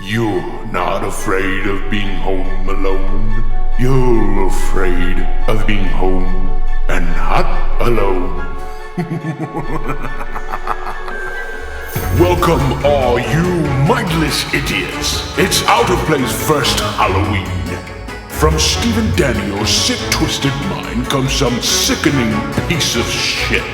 You're not afraid of being home alone. You're afraid of being home and not alone. Welcome all you mindless idiots. It's Out of Place first Halloween. From Stephen Daniels' sick twisted mind comes some sickening piece of shit.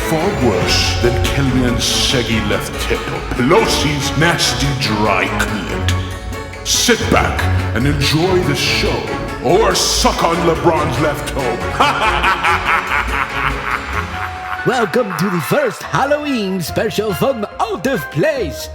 Far worse than Kellyanne's saggy left tip or Pelosi's nasty dry clit. Sit back and enjoy the show, or suck on LeBron's left toe. Welcome to the first Halloween special from Out of Place.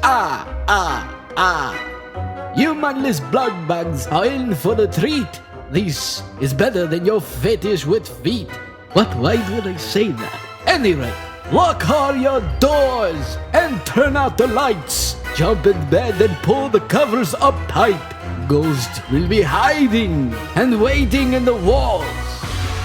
You mindless blood bugs are in for the treat. This is better than your fetish with feet. But why would I say that? Anyway, lock all your doors and turn out the lights. Jump in bed and pull the covers up tight. Ghosts will be hiding and waiting in the walls.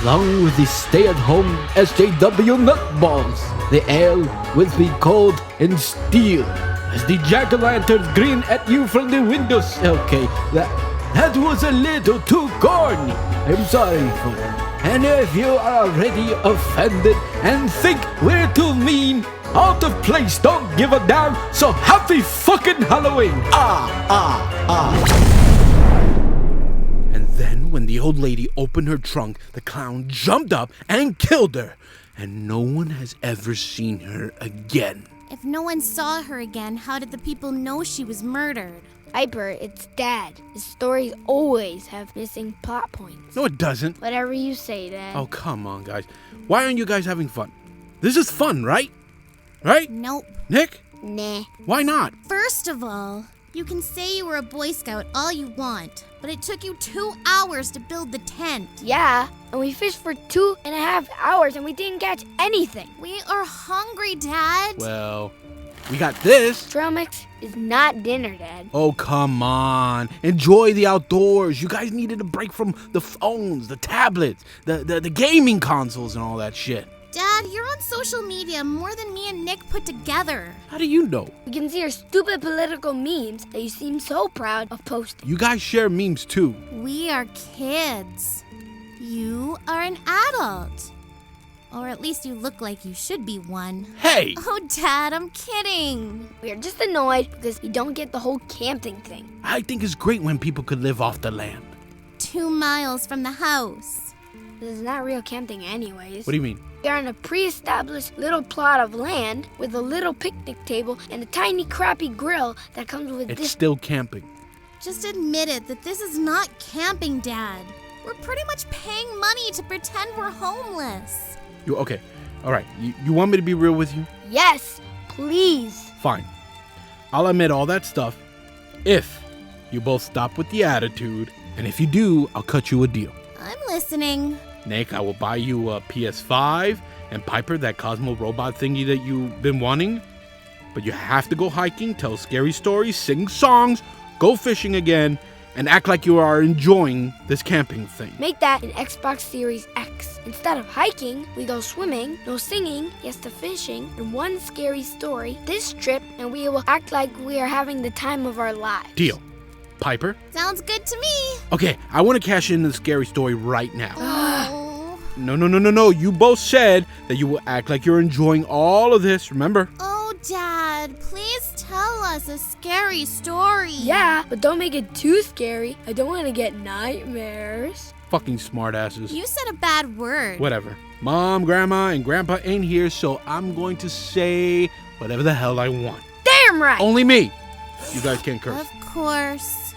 Along with the stay-at-home SJW nutballs, the ale will be cold and steel as the jack-o'-lanterns grin at you from the windows. Okay, that was a little too corny. I'm sorry for that. And if you are already offended and think we're too mean, Out of Place don't give a damn, so happy fucking Halloween! And then when the old lady opened her trunk, the clown jumped up and killed her. And no one has ever seen her again. If no one saw her again, how did the people know she was murdered? Piper, it's Dad. His stories always have missing plot points. No, it doesn't. Whatever you say, Dad. Oh, come on, guys. Why aren't you guys having fun? This is fun, right? Right? Nope. Nick? Nah. Why not? First of all, you can say you were a Boy Scout all you want, but it took you 2 hours to build the tent. Yeah, and we fished for 2.5 hours and we didn't catch anything. We are hungry, Dad. Well, we got this. Trail mix is not dinner, Dad. Oh, come on. Enjoy the outdoors. You guys needed a break from the phones, the tablets, the gaming consoles and all that shit. Dad, you're on social media more than me and Nick put together. How do you know? We can see your stupid political memes that you seem so proud of posting. You guys share memes too. We are kids. You are an adult. Or at least you look like you should be one. Hey! Oh, Dad, I'm kidding. We are just annoyed because we don't get the whole camping thing. I think it's great when people could live off the land. 2 miles from the house. This is not real camping anyways. What do you mean? We are on a pre-established little plot of land with a little picnic table and a tiny crappy grill that comes with It's this. still camping. Just admit it that this is not camping, Dad. We're pretty much paying money to pretend we're homeless. Okay. All right. You want me to be real with you? Yes, please. Fine. I'll admit all that stuff if you both stop with the attitude. And if you do, I'll cut you a deal. I'm listening. Nick, I will buy you a PS5, and Piper, that Cosmo robot thingy that you've been wanting. But you have to go hiking, tell scary stories, sing songs, go fishing again, and act like you are enjoying this camping thing. Make that an Xbox Series X. Instead of hiking, we go swimming, no singing, yes to fishing, and one scary story this trip, and we will act like we are having the time of our lives. Deal. Piper? Sounds good to me. Okay, I want to cash in the scary story right now. Oh. No. You both said that you will act like you're enjoying all of this, remember? Oh, Dad, please tell us a scary story. Yeah, but don't make it too scary. I don't want to get nightmares. Fucking smartasses. You said a bad word. Whatever. Mom, Grandma, and Grandpa ain't here, so I'm going to say whatever the hell I want. Damn right! Only me. You guys can't curse. Of course.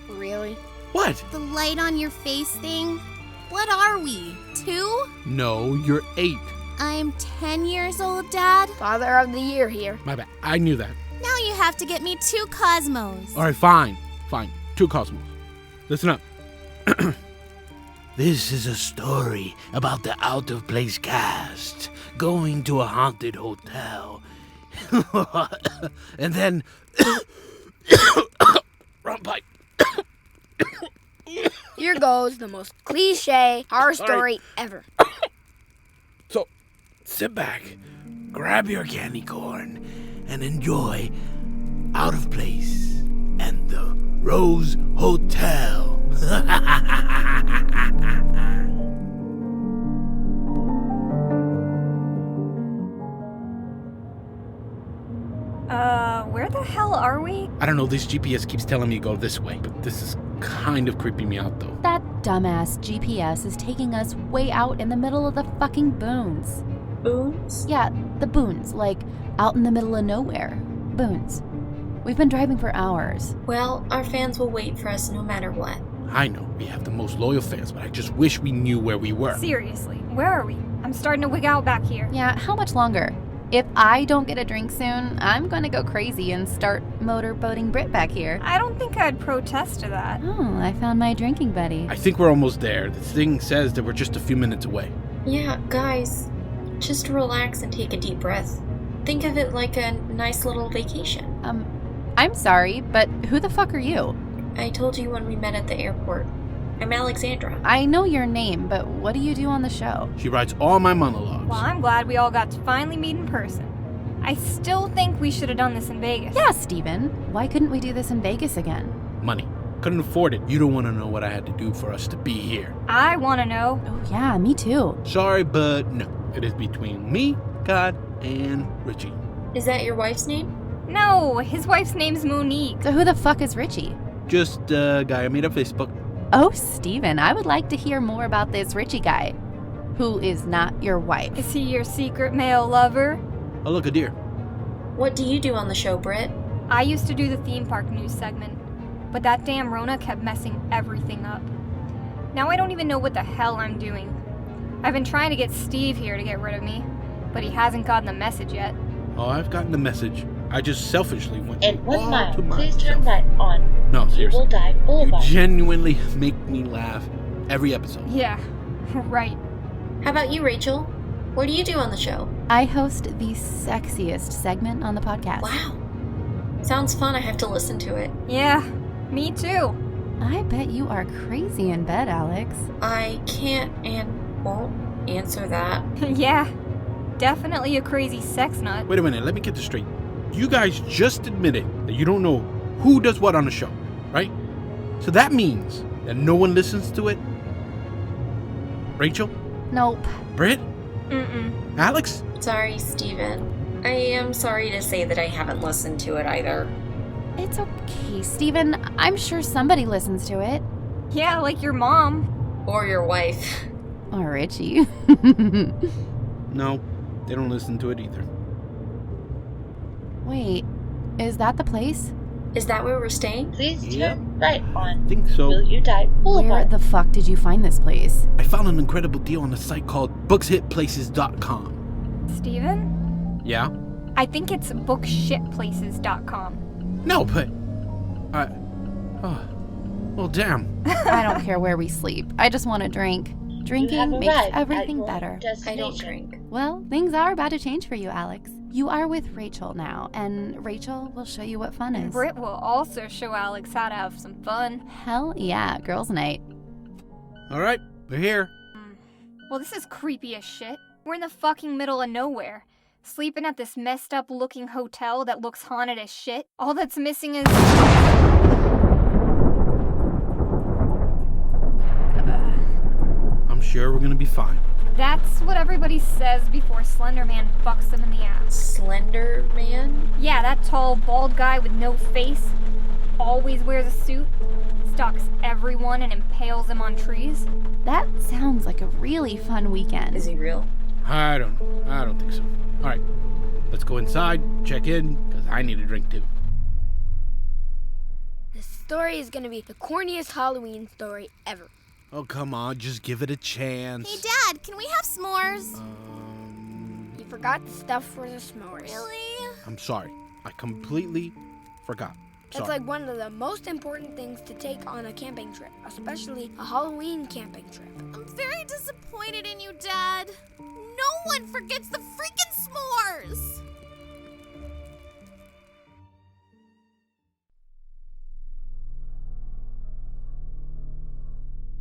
Really? What? The light on your face thing? What are we? 2? No, you're 8. I'm 10 years old, Dad. Father of the year here. My bad. I knew that. Now you have to get me 2 Cosmos. All right, fine. 2 Cosmos. Listen up. This is a story about the Out of Place cast going to a haunted hotel. And then... Wrong pipe. Here goes the most cliche horror story ever. So, sit back, grab your candy corn, and enjoy Out of Place and the Rose Hotel. Where the hell are we? I don't know, this GPS keeps telling me to go this way, but this is kind of creeping me out though. That dumbass GPS is taking us way out in the middle of the fucking boons. Boons? Yeah, the boons, like out in the middle of nowhere. Boons. We've been driving for hours. Well, our fans will wait for us no matter what. I know, we have the most loyal fans, but I just wish we knew where we were. Seriously, where are we? I'm starting to wig out back here. Yeah, how much longer? If I don't get a drink soon, I'm gonna go crazy and start motorboating Brit back here. I don't think I'd protest to that. Oh, I found my drinking buddy. I think we're almost there. The thing says that we're just a few minutes away. Yeah, guys, just relax and take a deep breath. Think of it like a nice little vacation. I'm sorry, but who the fuck are you? I told you when we met at the airport. I'm Alexandra. I know your name, but what do you do on the show? She writes all my monologues. Well, I'm glad we all got to finally meet in person. I still think we should have done this in Vegas. Yeah, Steven. Why couldn't we do this in Vegas again? Money. Couldn't afford it. You don't want to know what I had to do for us to be here. I want to know. Oh yeah, me too. Sorry, but no. It is between me, God, and Richie. Is that your wife's name? No, his wife's name's Monique. So who the fuck is Richie? Just a guy I made on Facebook. Oh, Steven, I would like to hear more about this Richie guy, who is not your wife. Is he your secret male lover? Oh, look, a deer. What do you do on the show, Britt? I used to do the theme park news segment, but that damn Rona kept messing everything up. Now I don't even know what the hell I'm doing. I've been trying to get Steve here to get rid of me, but he hasn't gotten the message yet. Oh, I've gotten the message. I just selfishly went In 1 all mile, to please myself. turn right on No, seriously. Will Dive You Boulevard. genuinely make me laugh every episode. Yeah, right. How about you, Rachel? What do you do on the show? I host the sexiest segment on the podcast. Wow. Sounds fun. I have to listen to it. Yeah, me too. I bet you are crazy in bed, Alex. I can't and won't answer that. Yeah, definitely a crazy sex nut. Wait a minute, let me get this straight. You guys just admitted that you don't know who does what on the show, right? So that means that no one listens to it? Rachel? Nope. Britt? Mm-mm. Alex? Sorry, Steven. I am sorry to say that I haven't listened to it either. It's okay, Steven. I'm sure somebody listens to it. Yeah, like your mom. Or your wife. Or Richie. No, they don't listen to it either. Wait, is that the place? Is that where we're staying? Please Yeah. turn right I on think so. Will You Dive Where Boulevard. the fuck did you find this place? I found an incredible deal on a site called bookshitplaces.com. Steven? Yeah? I think it's bookshitplaces.com. No, but... Oh, well, damn. I don't care where we sleep. I just want a drink. You Drinking have makes arrived at everything your better. I destination. don't drink. Well, things are about to change for you, Alex. You are with Rachel now, and Rachel will show you what fun is. Britt will also show Alex how to have some fun. Hell yeah, girls' night. All right, we're here. Well, this is creepy as shit. We're in the fucking middle of nowhere. Sleeping at this messed up looking hotel that looks haunted as shit. All that's missing is... I'm sure we're gonna be fine. That's what everybody says before Slender Man fucks them in the ass. Slender Man? Yeah, that tall, bald guy with no face. Always wears a suit. Stalks everyone and impales them on trees. That sounds like a really fun weekend. Is he real? I don't know. I don't think so. All right, let's go inside, check in, because I need a drink too. This story is gonna be the corniest Halloween story ever. Oh, come on, just give it a Hey, chance. Dad, can we have s'mores? You forgot the stuff for the s'mores. Really? I'm sorry. I completely forgot. That's Sorry. like one of the most important things to take on a camping trip, especially a Halloween camping trip. I'm very disappointed in you, Dad. No one forgets the freaking s'mores!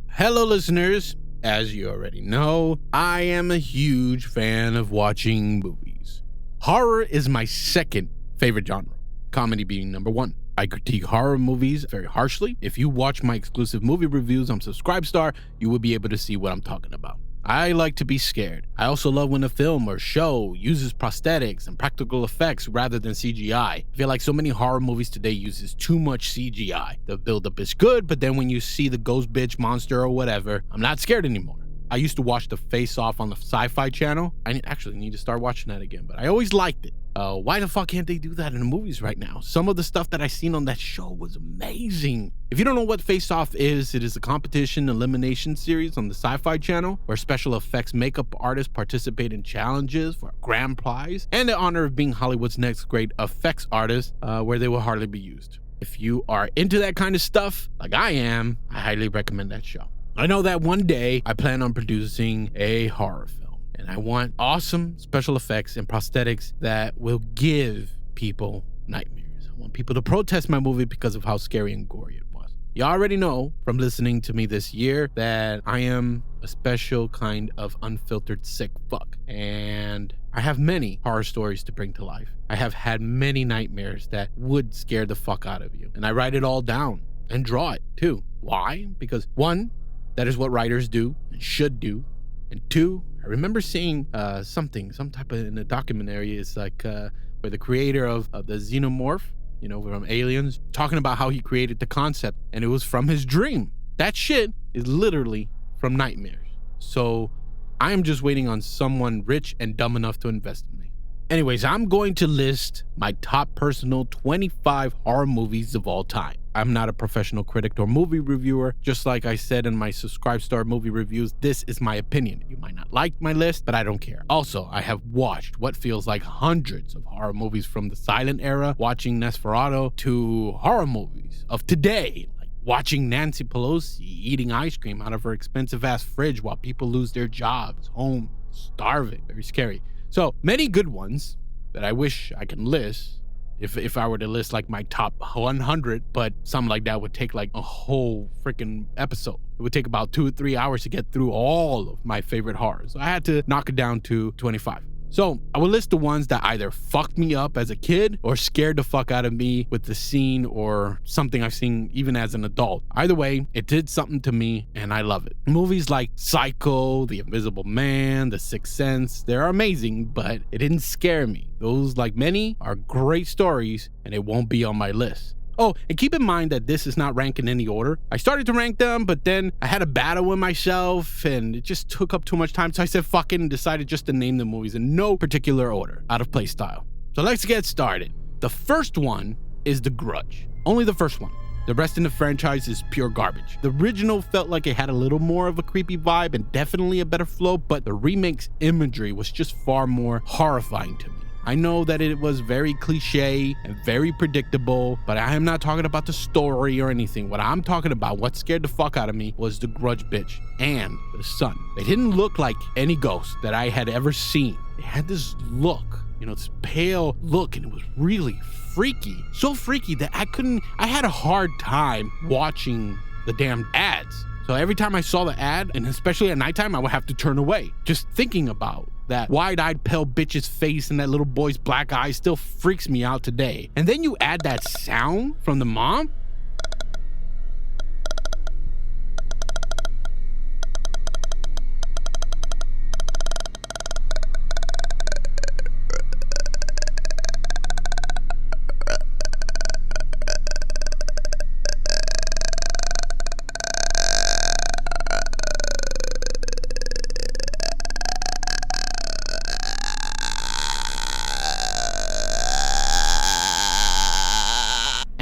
Hello, listeners. As you already know, I am a huge fan of watching movies. Horror is my second favorite genre. comedy being number 1. I critique horror movies very harshly. If you watch my exclusive movie reviews on Subscribestar, you will be able to see what I'm talking about. I like to be scared. I also love when a film or show uses prosthetics and practical effects rather than CGI. I feel like so many horror movies today uses too much CGI. The buildup is good, but then when you see the ghost bitch monster or whatever, I'm not scared anymore. I used to watch the Face Off on the Sci-Fi channel. I actually need to start watching that again, but I always liked it. Why the fuck can't they do that in the movies right now? Some of the stuff that I seen on that show was amazing. If you don't know what Face Off is, it is a competition elimination series on the Sci-Fi channel where special effects makeup artists participate in challenges for a grand prize and the honor of being Hollywood's next great effects artist, where they will hardly be used. If you are into that kind of stuff, like I am, I highly recommend that show. I know that one day I plan on producing a horror film, and I want awesome special effects and prosthetics that will give people nightmares. I want people to protest my movie because of how scary and gory it was. You already know from listening to me this year that I am a special kind of unfiltered sick fuck, and I have many horror stories to bring to life. I have had many nightmares that would scare the fuck out of you, and I write it all down and draw it too. Why? Because 1, that is what writers do and should do. And 2, I remember seeing some type of in a documentary. It's like where the creator of the xenomorph, from Aliens, talking about how he created the concept, and it was from his dream. That shit is literally from nightmares. So I am just waiting on someone rich and dumb enough to invest in me. Anyways, I'm going to list my top personal 25 horror movies of all time. I'm not a professional critic or movie reviewer. Just like I said in my Subscribestar movie reviews, this is my opinion. You might not like my list, but I don't care. Also, I have watched what feels like hundreds of horror movies from the silent era, watching Nosferatu, to horror movies of today, like watching Nancy Pelosi eating ice cream out of her expensive ass fridge while people lose their jobs, home, starving. Very scary. So many good ones that I wish I can list if I were to list like my top 100, but something like that would take like a whole freaking episode. It would take about 2 or 3 hours to get through all of my favorite horrors. So I had to knock it down to 25. So I will list the ones that either fucked me up as a kid or scared the fuck out of me with the scene or something I've seen even as an adult. Either way, it did something to me and I love it. Movies like Psycho, The Invisible Man, The Sixth Sense, they're amazing, but it didn't scare me. Those, like many, are great stories and it won't be on my list. Oh, and keep in mind that this is not ranked in any order. I started to rank them, but then I had a battle with myself and it just took up too much time. So I said fuck it and decided just to name the movies in no particular order, out of play style. So let's get started. The first one is The Grudge. Only the first one. The rest in the franchise is pure garbage. The original felt like it had a little more of a creepy vibe and definitely a better flow, but the remake's imagery was just far more horrifying to me. I know that it was very cliche and very predictable, but I am not talking about the story or anything. What I'm talking about, what scared the fuck out of me, was the Grudge bitch and the son. They didn't look like any ghost that I had ever seen. They had this look, this pale look, and it was really freaky. So freaky that I had a hard time watching the damn ads. So every time I saw the ad, and especially at nighttime, I would have to turn away. Just thinking about that wide-eyed pale bitch's face and that little boy's black eyes still freaks me out today. And then you add that sound from the mom.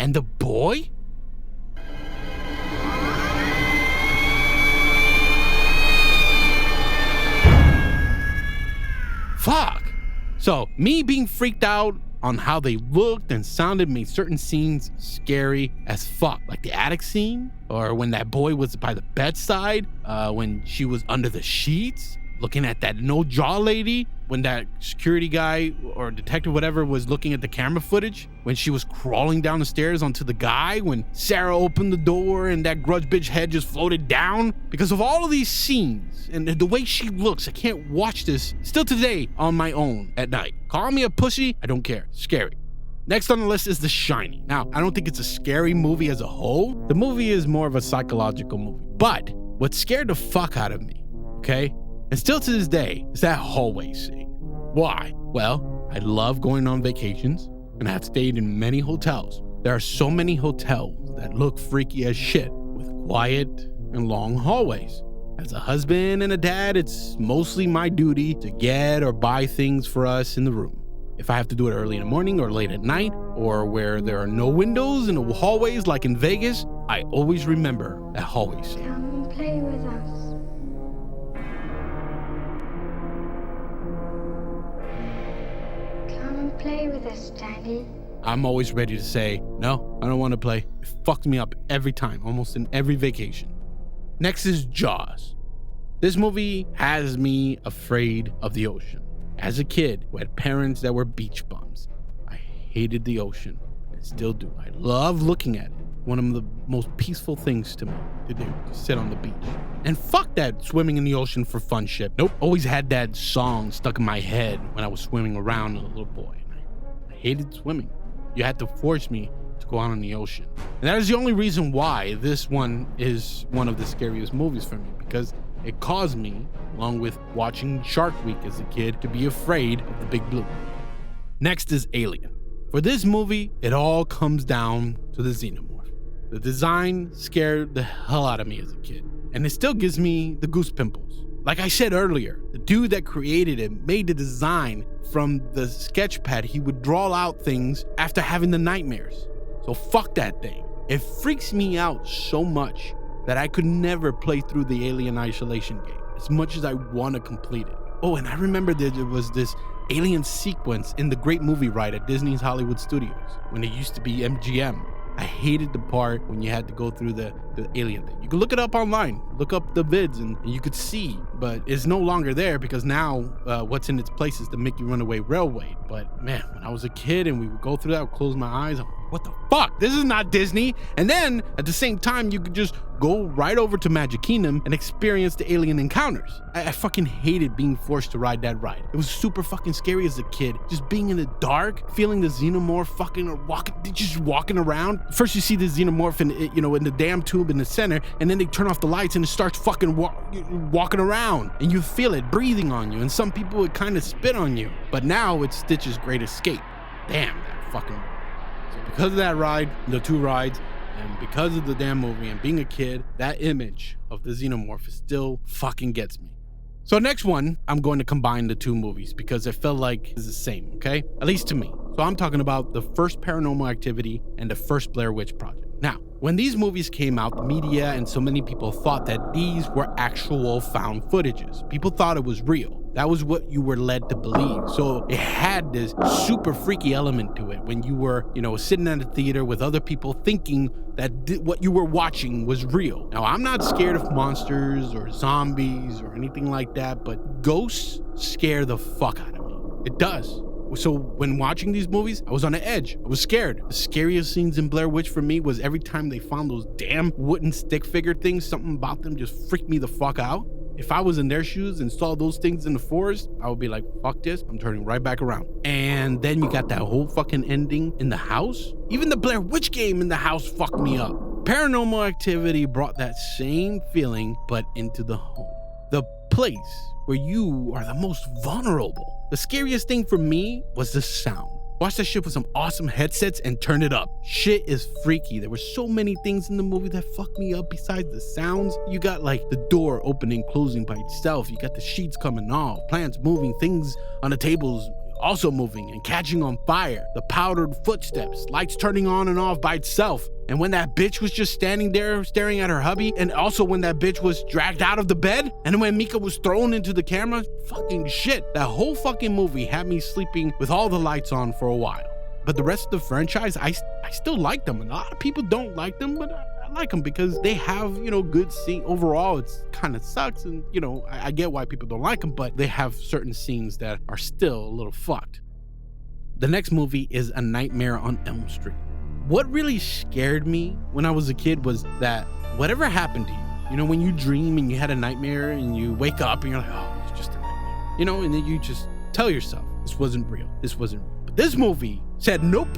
And the boy? Fuck. So, me being freaked out on how they looked and sounded made certain scenes scary as fuck. Like the attic scene, or when that boy was by the bedside, when she was under the sheets, looking at that no jaw lady, when that security guy or detective, whatever, was looking at the camera footage, when she was crawling down the stairs onto the guy, when Sarah opened the door and that Grudge bitch head just floated down. Because of all of these scenes and the way she looks, I can't watch this still today on my own at night. Call me a pussy, I don't care. Scary. Next on the list is The Shining. Now, I don't think it's a scary movie as a whole. The movie is more of a psychological movie. But what scared the fuck out of me, okay, and still to this day, is that hallway scene. Why? Well, I love going on vacations, and I have stayed in many hotels. There are so many hotels that look freaky as shit with quiet and long hallways. As a husband and a dad, it's mostly my duty to get or buy things for us in the room. If I have to do it early in the morning or late at night, or where there are no windows in the hallways like in Vegas, I always remember that hallway scene. Come and play with us. Come and play with us, Daddy. I'm always ready to say, no, I don't want to play. It fucks me up every time, almost in every vacation. Next is Jaws. This movie has me afraid of the ocean. As a kid who had parents that were beach bums, I hated the ocean and still do. I love looking at it. One of the most peaceful things to me to do, to sit on the beach. And fuck that swimming in the ocean for fun shit. Nope. Always had that song stuck in my head when I was swimming around as a little boy. I hated swimming. You had to force me to go out on the ocean. And that is the only reason why this one is one of the scariest movies for me, because it caused me, along with watching Shark Week as a kid, to be afraid of the big blue. Next is Alien. For this movie, it all comes down to the xenomorph. The design scared the hell out of me as a kid, and it still gives me the goose pimples. Like I said earlier, the dude that created it made the design from the sketch pad. He would draw out things after having the nightmares. So fuck that thing. It freaks me out so much that I could never play through the Alien Isolation game as much as I want to complete it. Oh, and I remember that there was this alien sequence in the Great Movie Ride at Disney's Hollywood Studios when it used to be MGM. I hated the part when you had to go through the alien thing. You can look it up online, look up the vids, and you could see, but it's no longer there because now what's in its place is the Mickey Runaway Railway. But man, when I was a kid and we would go through that, I would close my eyes, I'm like, what the fuck? This is not Disney. And then at the same time, you could just go right over to Magic Kingdom and experience the alien encounters. I fucking hated being forced to ride that ride. It was super fucking scary as a kid. Just being in the dark, feeling the xenomorph walking around. First you see the xenomorph in the damn tube in the center, and then they turn off the lights and it starts fucking walking around. And you feel it breathing on you, and some people would kind of spit on you. But now it's Stitch's Great Escape. Damn, that fucking ride. So because of that ride, the two rides, and because of the damn movie and being a kid, that image of the xenomorph still fucking gets me. So next one, I'm going to combine the two movies because I felt like it's the same, okay? At least to me. So I'm talking about the first Paranormal Activity and the first Blair Witch Project. Now, when these movies came out, the media and so many people thought that these were actual found footages. People thought it was real. That was what you were led to believe. So it had this super freaky element to it when you were, sitting at a theater with other people thinking that what you were watching was real. Now, I'm not scared of monsters or zombies or anything like that, but ghosts scare the fuck out of me. It does. So when watching these movies, I was on the edge. I was scared. The scariest scenes in Blair Witch for me was every time they found those damn wooden stick figure things, something about them just freaked me the fuck out. If I was in their shoes and saw those things in the forest, I would be like, fuck this, I'm turning right back around. And then you got that whole fucking ending in the house. Even the Blair Witch game in the house fucked me up. Paranormal Activity brought that same feeling, but into the home. The place where you are the most vulnerable. The scariest thing for me was the sound. Watch that shit with some awesome headsets and turn it up. Shit is freaky. There were so many things in the movie that fucked me up besides the sounds. You got like the door opening, closing by itself. You got the sheets coming off, plants moving, things on the tables also moving and catching on fire. The powdered footsteps, lights turning on and off by itself. And when that bitch was just standing there staring at her hubby, and also when that bitch was dragged out of the bed, and when Mika was thrown into the camera, fucking shit. That whole fucking movie had me sleeping with all the lights on for a while. But the rest of the franchise, I still like them. And a lot of people don't like them, but I like them because they have, good scene. Overall, it's kind of sucks. And, I get why people don't like them, but they have certain scenes that are still a little fucked. The next movie is A Nightmare on Elm Street. What really scared me when I was a kid was that whatever happened to you, when you dream and you had a nightmare and you wake up and you're like, oh, it's just a nightmare, and then you just tell yourself, this wasn't real. But this movie said, nope,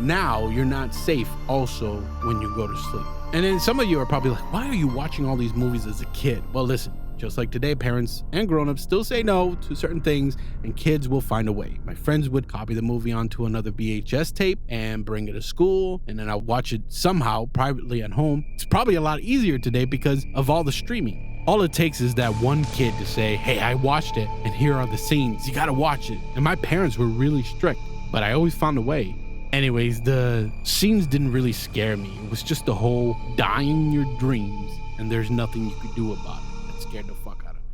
now you're not safe also when you go to sleep. And then some of you are probably like, why are you watching all these movies as a kid? Well, listen, just like today, parents and grown-ups still say no to certain things, and kids will find a way. My friends would copy the movie onto another VHS tape and bring it to school, and then I'll watch it somehow privately at home. It's probably a lot easier today because of all the streaming. All it takes is that one kid to say, hey, I watched it, and here are the scenes. You gotta watch it. And my parents were really strict, but I always found a way. Anyways, the scenes didn't really scare me. It was just the whole dying your dreams, and there's nothing you could do about it. Scared the fuck out of me.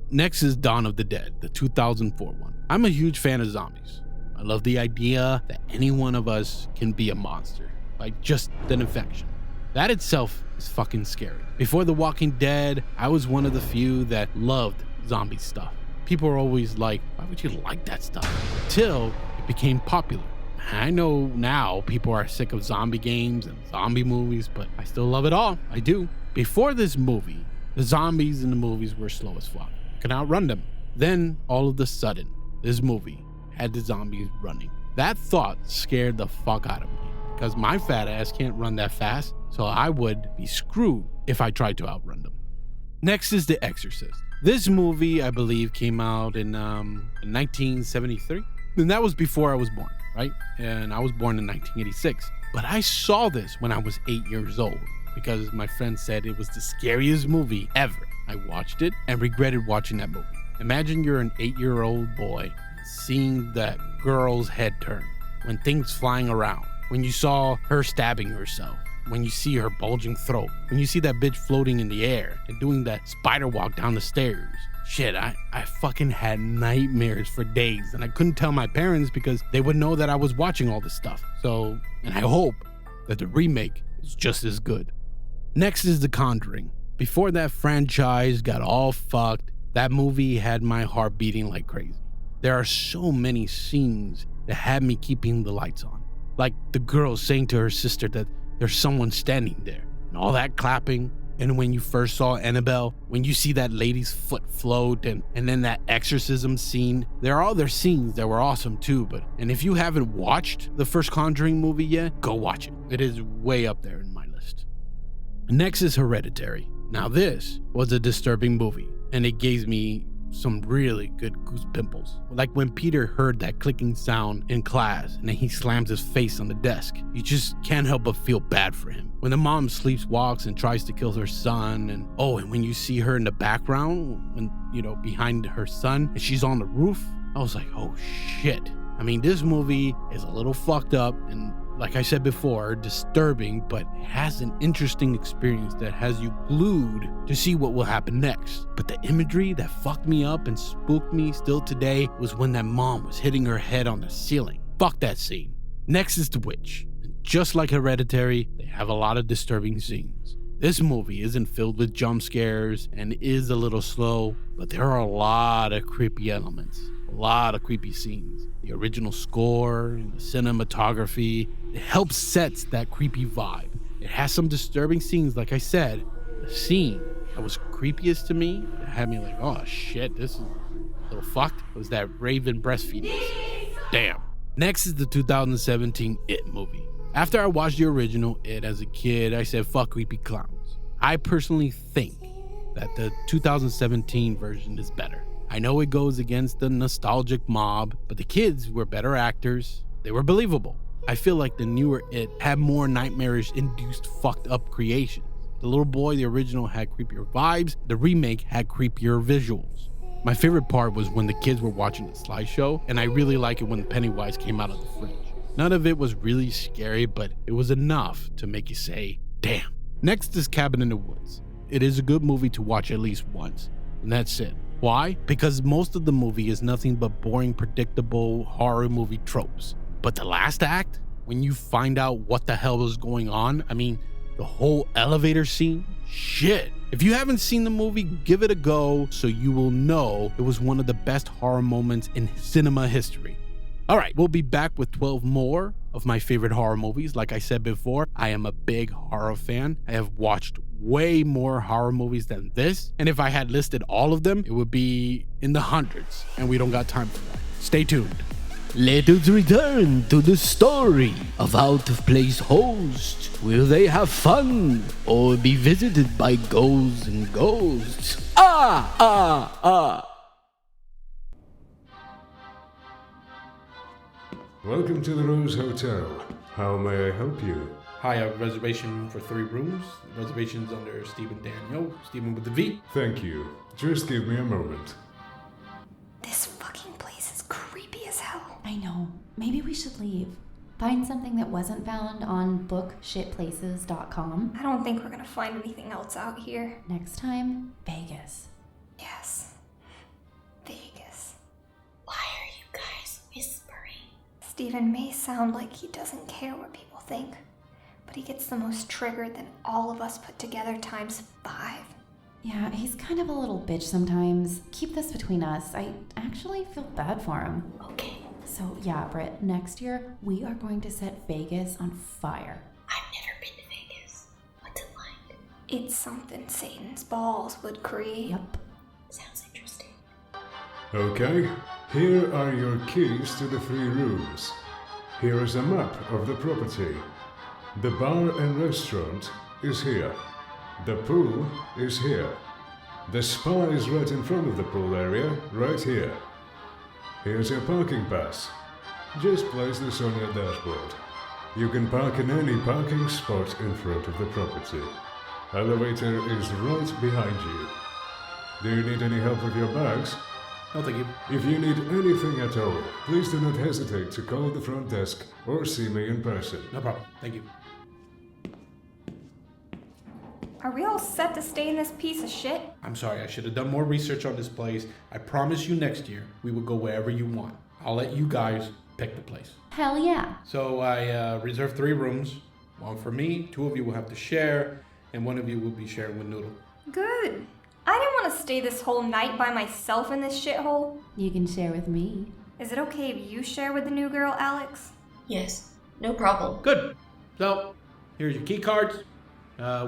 Next is Dawn of the Dead, the 2004 one. I'm a huge fan of zombies. I love the idea that any one of us can be a monster by just an infection. That itself is fucking scary. Before The Walking Dead, I was one of the few that loved zombie stuff. People are always like, why would you like that stuff? Till it became popular. I know now people are sick of zombie games and zombie movies, but I still love it all. I do. Before this movie, the zombies in the movies were slow as fuck. You could outrun them. Then, all of a sudden, this movie had the zombies running. That thought scared the fuck out of me because my fat ass can't run that fast, so I would be screwed if I tried to outrun them. Next is The Exorcist. This movie, I believe, came out in 1973. And that was before I was born, right? And I was born in 1986. But I saw this when I was 8 years old, because my friend said it was the scariest movie ever. I watched it and regretted watching that movie. Imagine you're an 8-year-old boy seeing that girl's head turn, when things flying around, when you saw her stabbing herself, when you see her bulging throat, when you see that bitch floating in the air and doing that spider walk down the stairs. Shit, I fucking had nightmares for days, and I couldn't tell my parents because they would know that I was watching all this stuff. So, and I hope that the remake is just as good. Next is The Conjuring. Before that franchise got all fucked, that movie had my heart beating like crazy. There are so many scenes that had me keeping the lights on. Like the girl saying to her sister that there's someone standing there, and all that clapping. And when you first saw Annabelle, when you see that lady's foot float, and then that exorcism scene, there are other scenes that were awesome too. And if you haven't watched the first Conjuring movie yet, go watch it. It is way up there in my list. Next is Hereditary. Now this was a disturbing movie, and it gave me some really good goose pimples. Like when Peter heard that clicking sound in class and then he slams his face on the desk. You just can't help but feel bad for him. When the mom sleepwalks and tries to kill her son, and when you see her in the background, when behind her son, and she's on the roof, I was like, oh shit. I mean, this movie is a little fucked up and, like I said before, disturbing, but has an interesting experience that has you glued to see what will happen next. But the imagery that fucked me up and spooked me still today was when that mom was hitting her head on the ceiling. Fuck that scene. Next is The Witch. And just like Hereditary, they have a lot of disturbing scenes. This movie isn't filled with jump scares and is a little slow, but there are a lot of creepy elements, a lot of creepy scenes. The original score and the cinematography, it helps sets that creepy vibe. It has some disturbing scenes, like I said. The scene that was creepiest to me, that had me like, oh shit, this is a little fucked, was that Raven breastfeeding scene. Damn. Next is the 2017 It movie. After I watched the original It as a kid, I said, fuck creepy clowns. I personally think that the 2017 version is better. I know it goes against the nostalgic mob, but the kids were better actors. They were believable. I feel like the newer It had more nightmarish induced fucked up creations. The little boy, the original, had creepier vibes. The remake had creepier visuals. My favorite part was when the kids were watching the slideshow, and I really like it when Pennywise came out of the fridge. None of it was really scary, but it was enough to make you say, damn. Next is Cabin in the Woods. It is a good movie to watch at least once, and that's it. Why? Because most of the movie is nothing but boring, predictable horror movie tropes. But the last act, when you find out what the hell is going on, I mean, the whole elevator scene, shit. If you haven't seen the movie, give it a go so you will know it was one of the best horror moments in cinema history. All right, we'll be back with 12 more of my favorite horror movies. Like I said before, I am a big horror fan. I have watched way more horror movies than this. And if I had listed all of them, it would be in the hundreds. And we don't got time for that. Stay tuned. Let us return to the story of out-of-place hosts. Will they have fun or be visited by ghouls and ghosts? Welcome to the Rose Hotel. How may I help you? Hi, I have a reservation for 3 rooms. Reservation's under Stephen Daniel. Stephen with the V. Thank you. Just give me a moment. This fucking place is creepy as hell. I know. Maybe we should leave. Find something that wasn't found on bookshitplaces.com. I don't think we're gonna find anything else out here. Next time, Vegas. Yes. Vegas. Why are you guys whispering? Stephen may sound like he doesn't care what people think, but he gets the most triggered than all of us put together times 5. Yeah, he's kind of a little bitch sometimes. Keep this between us. I actually feel bad for him. Okay. So yeah, Britt, next year we are going to set Vegas on fire. I've never been to Vegas. What's it like? It's something Satan's balls would create. Yep. Sounds interesting. Okay, here are your keys to the 3 rooms. Here is a map of the property. The bar and restaurant is here. The pool is here. The spa is right in front of the pool area, right here. Here's your parking pass. Just place this on your dashboard. You can park in any parking spot in front of the property. Elevator is right behind you. Do you need any help with your bags? No, thank you. If you need anything at all, please do not hesitate to call the front desk or see me in person. No problem. Thank you. Are we all set to stay in this piece of shit? I'm sorry, I should have done more research on this place. I promise you next year we will go wherever you want. I'll let you guys pick the place. Hell yeah. So I reserved 3 rooms. 1 for me, 2 of you will have to share, and 1 of you will be sharing with Noodle. Good. I didn't want to stay this whole night by myself in this shithole. You can share with me. Is it okay if you share with the new girl, Alex? Yes, no problem. Good. So, here's your key cards.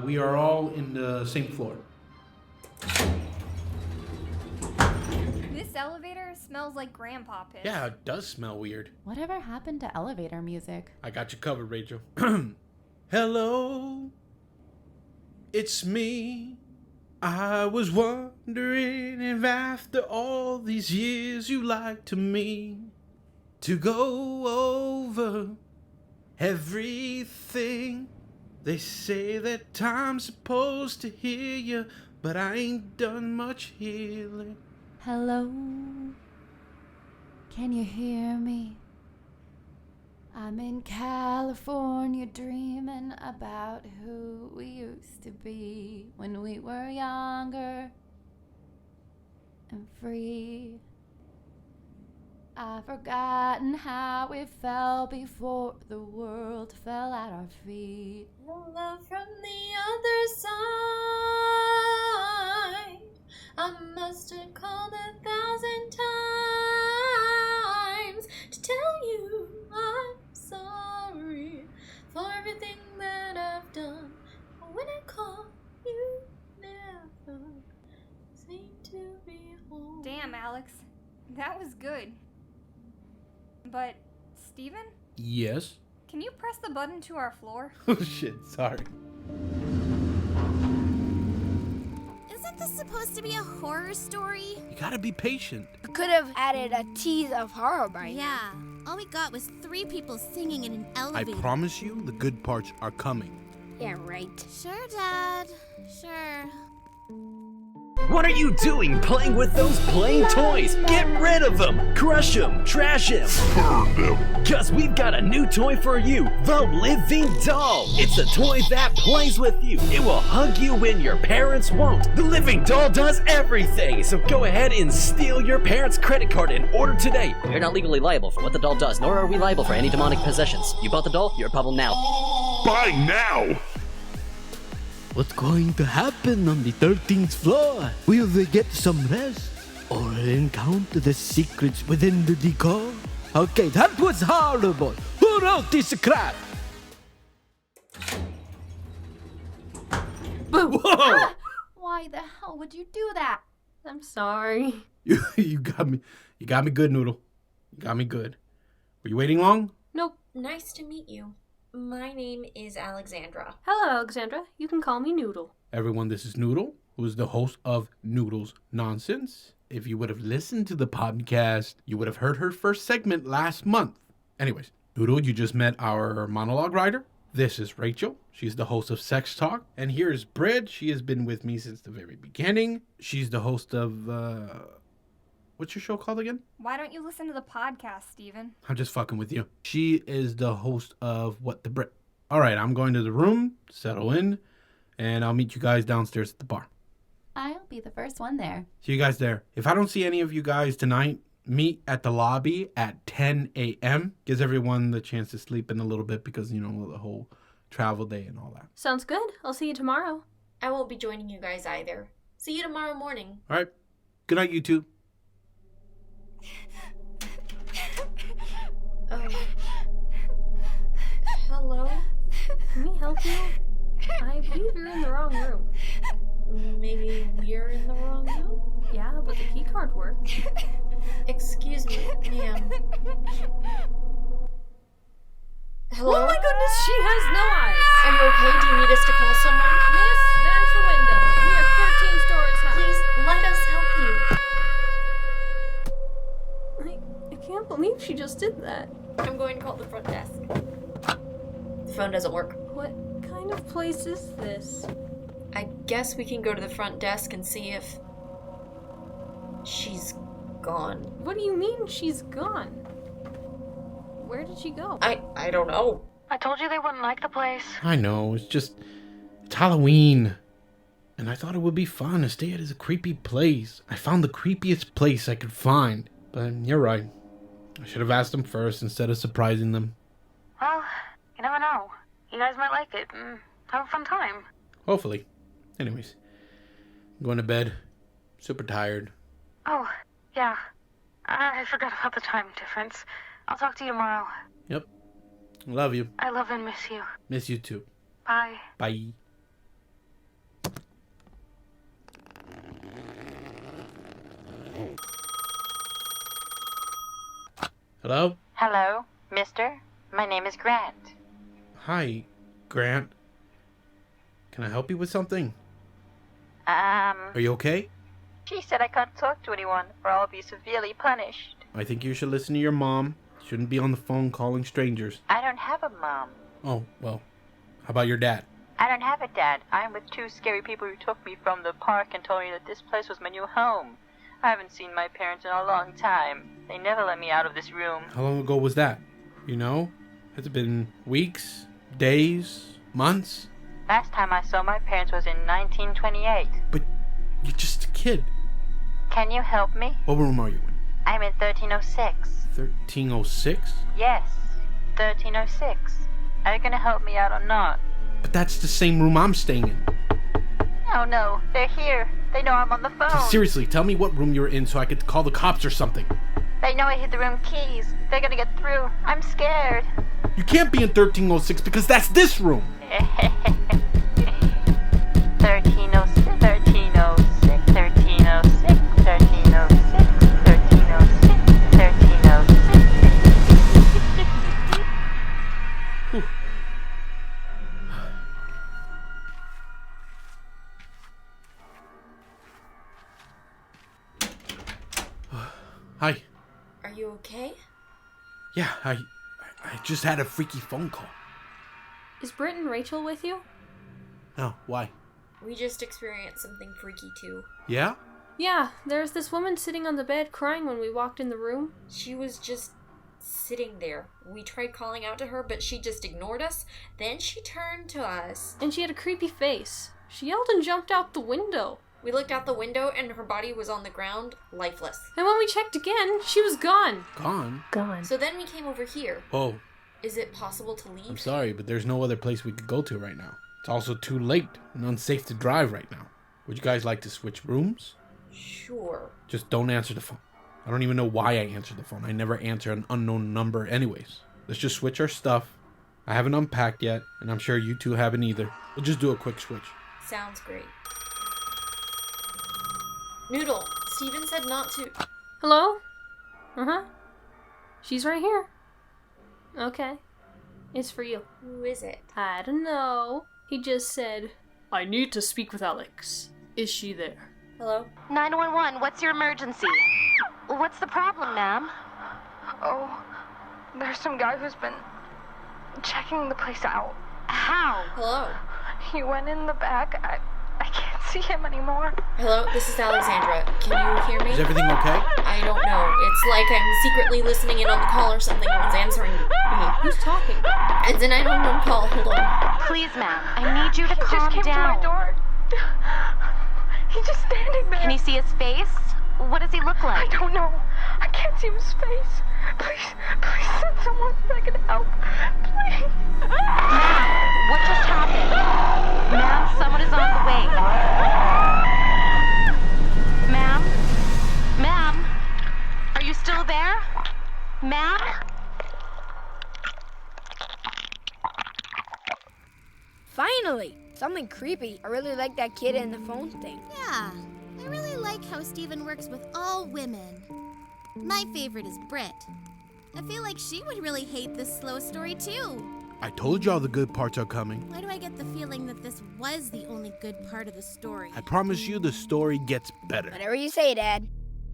We are all in the same floor. This elevator smells like grandpa piss. Yeah, it does smell weird. Whatever happened to elevator music? I got you covered, Rachel. Hello, it's me. I was wondering if after all these years you like to me to go over everything. They say that time's supposed to heal you, but I ain't done much healing. Hello? Can you hear me? I'm in California dreaming about who we used to be when we were younger and free. I've forgotten how it felt before the world fell at our feet. Love from the other side. I must have called 1,000 times to tell you I'm sorry for everything that I've done. But when I call, you never seem to be home. Damn, Alex. That was good. But, Steven? Yes? Can you press the button to our floor? Oh shit, sorry. Isn't this supposed to be a horror story? You gotta be patient. You could have added a tease of horror by now. Yeah. All we got was 3 people singing in an I elevator. promise you the good parts are coming. Yeah, right. Sure, Dad. Sure. What are you doing playing with those plain toys? Get rid of them! Crush them! Trash them! Burn them. Cause we've got a new toy for you, the Living Doll! It's a toy that plays with you. It will hug you when your parents won't. The Living Doll does everything, so go ahead and steal your parents' credit card and order today. You're not legally liable for what the doll does, nor are we liable for any demonic possessions. You bought the doll, you're a problem now. Buy now. What's going to happen on the 13th floor? Will they get some rest? Or encounter the secrets within the decor? Okay, that was horrible. Who wrote this crap? Boo! Whoa! Why the hell would you do that? I'm sorry. You got me. You got me good, Noodle. You got me good. Were you waiting long? Nope. Nice to meet you. My name is Alexandra. Hello, Alexandra. You can call me Noodle. Everyone, this is Noodle, who is the host of Noodle's Nonsense. If you would have listened to the podcast, you would have heard her first segment last month. Anyways, Noodle, you just met our monologue writer. This is Rachel. She's the host of Sex Talk. And here's Britt. She has been with me since the very beginning. She's the host of, what's your show called again? Why don't you listen to the podcast, Steven? I'm just fucking with you. She is the host of What the Brit. All right, I'm going to the room, settle in, and I'll meet you guys downstairs at the bar. I'll be the first one there. See you guys there. If I don't see any of you guys tonight, meet at the lobby at 10 a.m. Gives everyone the chance to sleep in a little bit because, you know, the whole travel day and all that. Sounds good. I'll see you tomorrow. I won't be joining you guys either. See you tomorrow morning. All right. Good night, you two. Hello? Can we help you? I believe you're in the wrong room. Maybe we're in the wrong room? Yeah, but the key card worked. Excuse me, ma'am. Hello? Oh my goodness, she has no eyes! Are you okay? Do you need us to call someone? Miss, there's the window. We are 13 stories high. Please, let us help you. I can't believe she just did that. I'm going to call the front desk. The phone doesn't work. What kind of place is this? I guess we can go to the front desk and see if she's gone. What do you mean she's gone? Where did she go? I don't know. I told you they wouldn't like the place. I know. It's Halloween. And I thought it would be fun to stay at a creepy place. I found the creepiest place I could find. But you're right. I should have asked them first instead of surprising them. Well, you never know. You guys might like it and have a fun time. Hopefully. Anyways, I'm going to bed. Super tired. Oh, yeah. I forgot about the time difference. I'll talk to you tomorrow. Yep. Love you. I love and miss you. Miss you too. Bye. Bye. Hello? Hello, mister. My name is Grant. Hi, Grant. Can I help you with something? Are you okay? She said I can't talk to anyone or I'll be severely punished. I think you should listen to your mom. Shouldn't be on the phone calling strangers. I don't have a mom. Oh, well, how about your dad? I don't have a dad. I'm with two scary people who took me from the park and told me that this place was my new home. I haven't seen my parents in a long time. They never let me out of this room. How long ago was that? You know? Has it been weeks, days, months? Last time I saw my parents was in 1928. But you're just a kid. Can you help me? What room are you in? I'm in 1306. 1306? Yes, 1306. Are you gonna help me out or not? But that's the same room I'm staying in. Oh no, they're here. They know I'm on the phone. Seriously, tell me what room you're in so I could call the cops or something. They know I hid the room keys. They're gonna get through. I'm scared. You can't be in 1306 because that's this room. 1306, 1306, 1306, 1306, 1306, 1306. Hi. Are you okay? Yeah, I just had a freaky phone call. Is Britt and Rachel with you? Oh, why? We just experienced something freaky too. Yeah? Yeah, there's this woman sitting on the bed crying when we walked in the room. She was just sitting there. We tried calling out to her, but she just ignored us. Then she turned to us. And she had a creepy face. She yelled and jumped out the window. We looked out the window and her body was on the ground, lifeless. And when we checked again, she was gone. Gone? So then we came over here. Oh, Is it possible to leave? I'm sorry, but there's no other place we could go to right now. It's also too late and unsafe to drive right now. Would you guys like to switch rooms? Sure. Just don't answer the phone. I don't even know why I answered the phone. I never answer an unknown number anyways. Let's just switch our stuff. I haven't unpacked yet, and I'm sure you two haven't either. We'll just do a quick switch. Sounds great. Noodle, Steven said not to... Hello? Uh-huh. She's right here. Okay. It's for you. Who is it? I don't know. He just said, I need to speak with Alex. Is she there? Hello? 911, what's your emergency? What's the problem, ma'am? Oh, there's some guy who's been checking the place out. How? Hello? He went in the back. I can't see him anymore. Hello, this is Alexandra. Can you hear me? Is everything okay? I don't know. It's like I'm secretly listening in on the call or something. No one's answering me. Who's talking? It's a 911 call. Hold on. Please, ma'am, I need you to calm He just came down. to my door. He's just standing there. Can you see his face? What does he look like? I don't know. I can't see his face. Please send someone that can help. Please. Ma'am, what just happened? Ma'am, someone is on the way. Ma'am? Ma'am? Are you still there? Ma'am? Finally! Something creepy. I really like that kid in the phone thing. Yeah, I really like how Steven works with all women. My favorite is Britt. I feel like she would really hate this slow story too. I told y'all the good parts are coming. Why do I get the feeling that this was the only good part of the story? I promise you the story gets better. Whatever you say, Dad.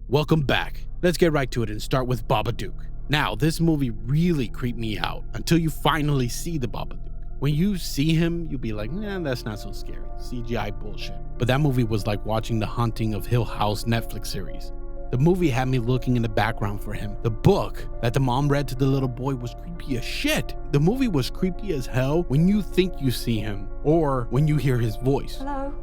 Welcome back. Let's get right to it and start with Babadook. Now, this movie really creeped me out until you finally see the Babadook. When you see him, you'll be like, nah, that's not so scary. CGI bullshit. But that movie was like watching The Haunting of Hill House Netflix series. The movie had me looking in the background for him. The book that the mom read to the little boy was creepy as shit. The movie was creepy as hell when you think you see him or when you hear his voice. Hello?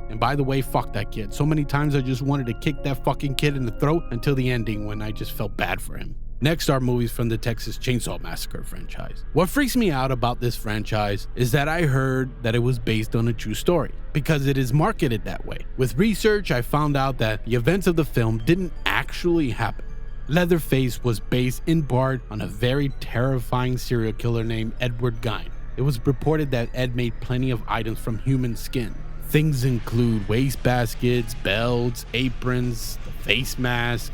And by the way, fuck that kid. So many times I just wanted to kick that fucking kid in the throat until the ending when I just felt bad for him. Next are movies from the Texas Chainsaw Massacre franchise. What freaks me out about this franchise is that I heard that it was based on a true story, because it is marketed that way. With research, I found out that the events of the film didn't actually happen. Leatherface was based in part on a very terrifying serial killer named Edward Gein. It was reported that Ed made plenty of items from human skin. Things include wastebaskets, belts, aprons, the face mask,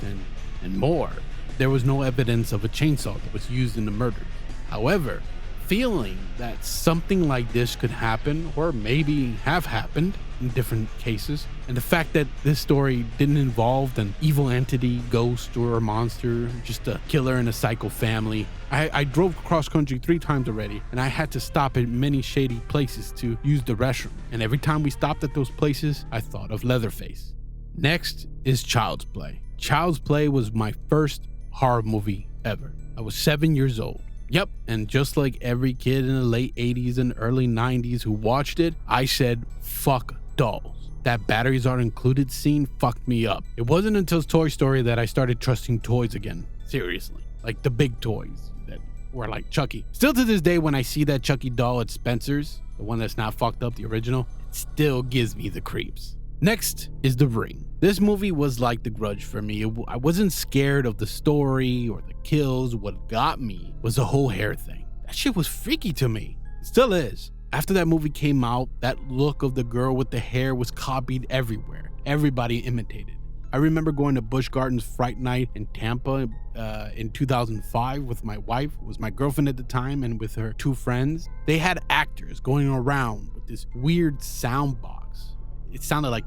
and more. There was no evidence of a chainsaw that was used in the murders. However, feeling that something like this could happen, or maybe have happened in different cases, and the fact that this story didn't involve an evil entity, ghost, or a monster, just a killer and a psycho family. I drove cross country 3 times already, and I had to stop at many shady places to use the restroom. And every time we stopped at those places, I thought of Leatherface. Next is Child's Play. Child's Play was my first horror movie ever. I was 7 years old. Yep, and just like every kid in the late 80s and early 90s who watched it, I said, fuck dolls. That batteries aren't included scene fucked me up. It wasn't until Toy Story that I started trusting toys again. Seriously. Like the big toys that were like Chucky. Still to this day, when I see that Chucky doll at Spencer's, the one that's not fucked up, the original, it still gives me the creeps. Next is The Ring. This movie was like The Grudge for me. I wasn't scared of the story or the kills. What got me was the whole hair thing. That shit was freaky to me. It still is. After that movie came out, that look of the girl with the hair was copied everywhere. Everybody imitated. I remember going to Busch Gardens Fright Night in Tampa in 2005 with my wife, who was my girlfriend at the time, and with her 2 friends. They had actors going around with this weird sound box. It sounded like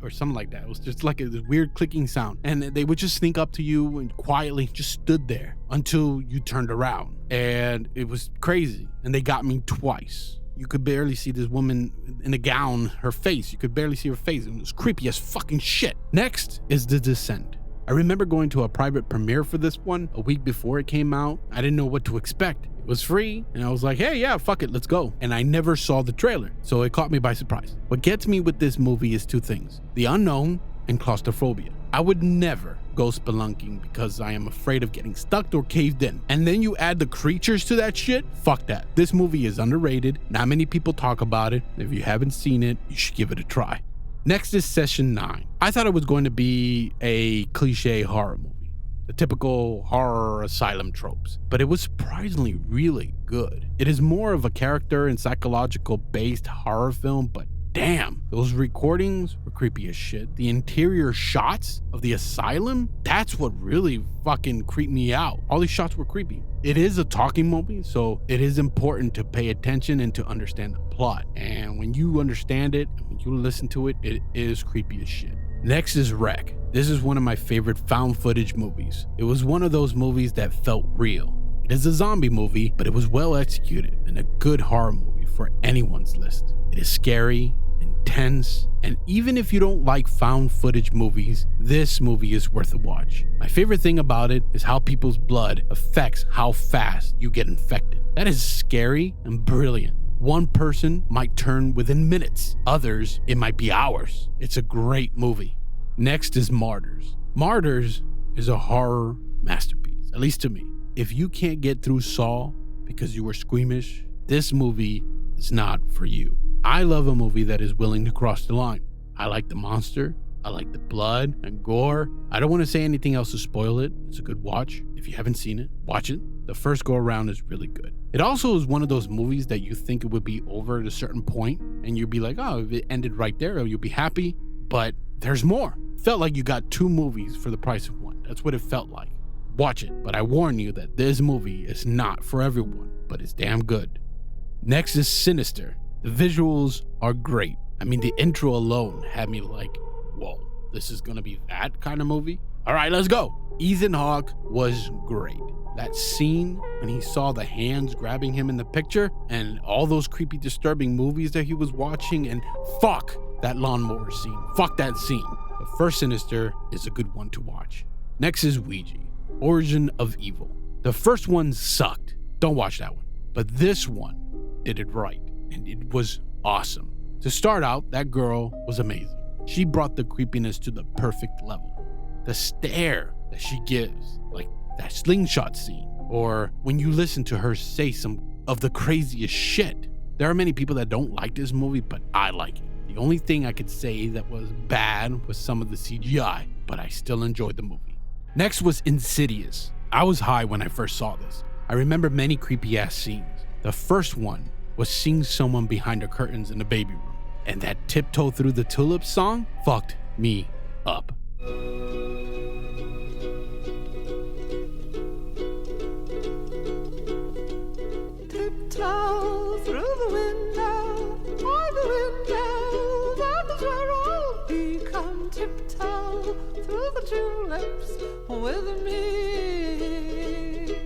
or something like that. It was just like this weird clicking sound. And they would just sneak up to you and quietly just stood there until you turned around. And it was crazy. And they got me twice. You could barely see this woman in a gown, her face. You could barely see her face. It was creepy as fucking shit. Next is The Descent. I remember going to a private premiere for this one a week before it came out. I didn't know what to expect. It was free, and I was like, hey, yeah, fuck it, let's go. And I never saw the trailer, so it caught me by surprise. What gets me with this movie is 2 things: the unknown and claustrophobia. I would never go spelunking because I am afraid of getting stuck or caved in. And then you add the creatures to that shit? Fuck that. This movie is underrated. Not many people talk about it. If you haven't seen it, you should give it a try. Next is Session 9. I thought it was going to be a cliche horror movie. the typical horror asylum tropes, but it was surprisingly really good. It is more of a character and psychological based horror film, but damn, those recordings were creepy as shit. The interior shots of the asylum, that's what really fucking creeped me out. All these shots were creepy. It is a talking movie, so it is important to pay attention and to understand the plot. And when you understand it, and when you listen to it, it is creepy as shit. Next is Wreck. This is one of my favorite found footage movies. It was one of those movies that felt real. It is a zombie movie, but it was well executed and a good horror movie for anyone's list. It is scary, intense, and even if you don't like found footage movies, this movie is worth a watch. My favorite thing about it is how people's blood affects how fast you get infected. That is scary and brilliant. One person might turn within minutes, others, it might be hours. It's a great movie. Next is Martyrs. Martyrs is a horror masterpiece, at least to me. If you can't get through Saw because you were squeamish, this movie is not for you. I love a movie that is willing to cross the line. I like the monster. I like the blood and gore. I don't want to say anything else to spoil it. It's a good watch. If you haven't seen it, watch it. The first go around is really good. It also is one of those movies that you think it would be over at a certain point and you'd be like, oh, if it ended right there, you'll be happy. But there's more. Felt like you got 2 movies for the price of 1. That's what it felt like. Watch it, but I warn you that this movie is not for everyone, but it's damn good. Next is Sinister. The visuals are great. I mean, the intro alone had me like, whoa, this is gonna be that kind of movie? All right, let's go. Ethan Hawke was great. That scene when he saw the hands grabbing him in the picture and all those creepy, disturbing movies that he was watching, and fuck that lawnmower scene. Fuck that scene. The first Sinister is a good one to watch. Next is Ouija, Origin of Evil. The first one sucked. Don't watch that one. But this one did it right, and it was awesome. To start out, that girl was amazing. She brought the creepiness to the perfect level. The stare that she gives, like that slingshot scene, or when you listen to her say some of the craziest shit. There are many people that don't like this movie, but I like it. The only thing I could say that was bad was some of the CGI, but I still enjoyed the movie. Next was Insidious. I was high when I first saw this. I remember many creepy ass scenes. The first one was seeing someone behind the curtains in the baby room, and that Tiptoe Through the Tulips song fucked me up. Tiptoe through the window, by the window, that is where I'll be. Come tiptoe through the tulips with me.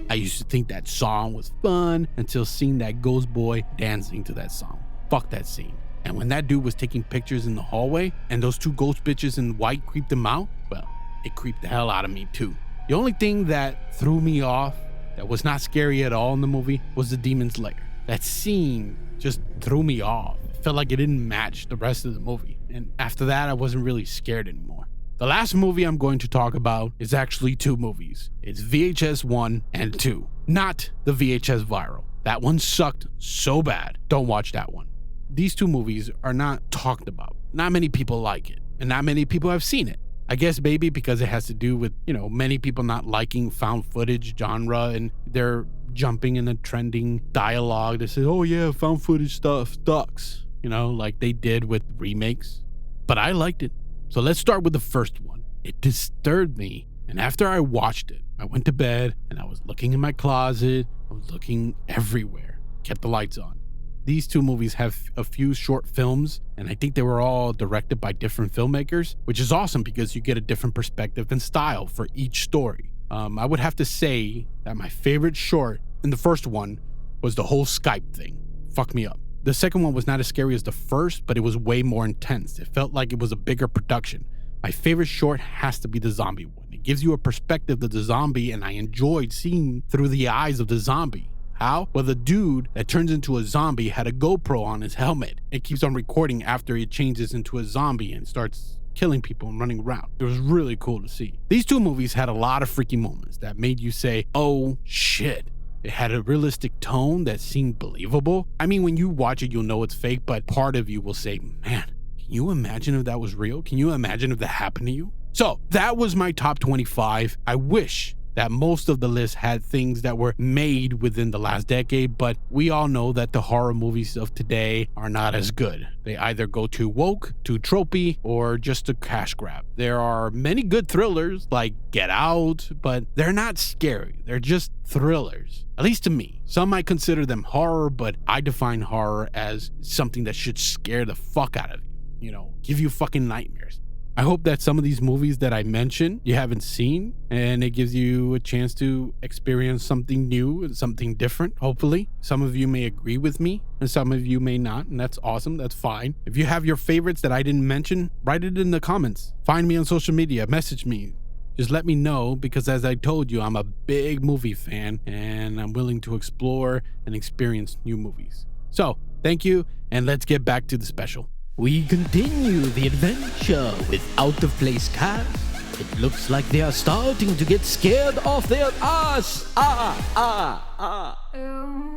I used to think that song was fun until seeing that ghost boy dancing to that song. Fuck that scene. And when that dude was taking pictures in the hallway and those 2 ghost bitches in white creeped him out, well, it creeped the hell out of me too. The only thing that threw me off that was not scary at all in the movie was the Demon's Lair. That scene just threw me off. It felt like it didn't match the rest of the movie. And after that, I wasn't really scared anymore. The last movie I'm going to talk about is actually 2 movies. It's VHS 1 and 2, not the VHS Viral. That one sucked so bad. Don't watch that one. These 2 movies are not talked about. Not many people like it, and not many people have seen it. I guess maybe because it has to do with, many people not liking found footage genre, and they're jumping in the trending dialogue that says, oh yeah, found footage stuff sucks, like they did with remakes. But I liked it. So let's start with the first one. It disturbed me, and after I watched it, I went to bed and I was looking in my closet, I was looking everywhere, kept the lights on. These 2 movies have a few short films, and I think they were all directed by different filmmakers, which is awesome because you get a different perspective and style for each story. I would have to say that my favorite short in the first one was the whole Skype thing. Fucked me up. The second one was not as scary as the first, but it was way more intense. It felt like it was a bigger production. My favorite short has to be the zombie one. It gives you a perspective of the zombie, and I enjoyed seeing through the eyes of the zombie. How? Well, the dude that turns into a zombie had a GoPro on his helmet. It keeps on recording after he changes into a zombie and starts killing people and running around. It was really cool to see. These 2 movies had a lot of freaky moments that made you say, oh shit. It had a realistic tone that seemed believable. I mean, when you watch it, you'll know it's fake, but part of you will say, man, can you imagine if that was real? Can you imagine if that happened to you? So that was my top 25. I wish that most of the list had things that were made within the last decade, but we all know that the horror movies of today are not as good. They either go too woke, too tropey, or just a cash grab. There are many good thrillers like Get Out, but they're not scary. They're just thrillers, at least to me. Some might consider them horror, but I define horror as something that should scare the fuck out of you, give you fucking nightmares. I hope that some of these movies that I mentioned you haven't seen, and it gives you a chance to experience something new and something different, hopefully. Some of you may agree with me, and some of you may not, and that's awesome, that's fine. If you have your favorites that I didn't mention, write it in the comments. Find me on social media, message me. Just let me know, because as I told you, I'm a big movie fan, and I'm willing to explore and experience new movies. So, thank you, and let's get back to the special. We continue the adventure with out-of-place cast. It looks like they are starting to get scared off their ass. Oh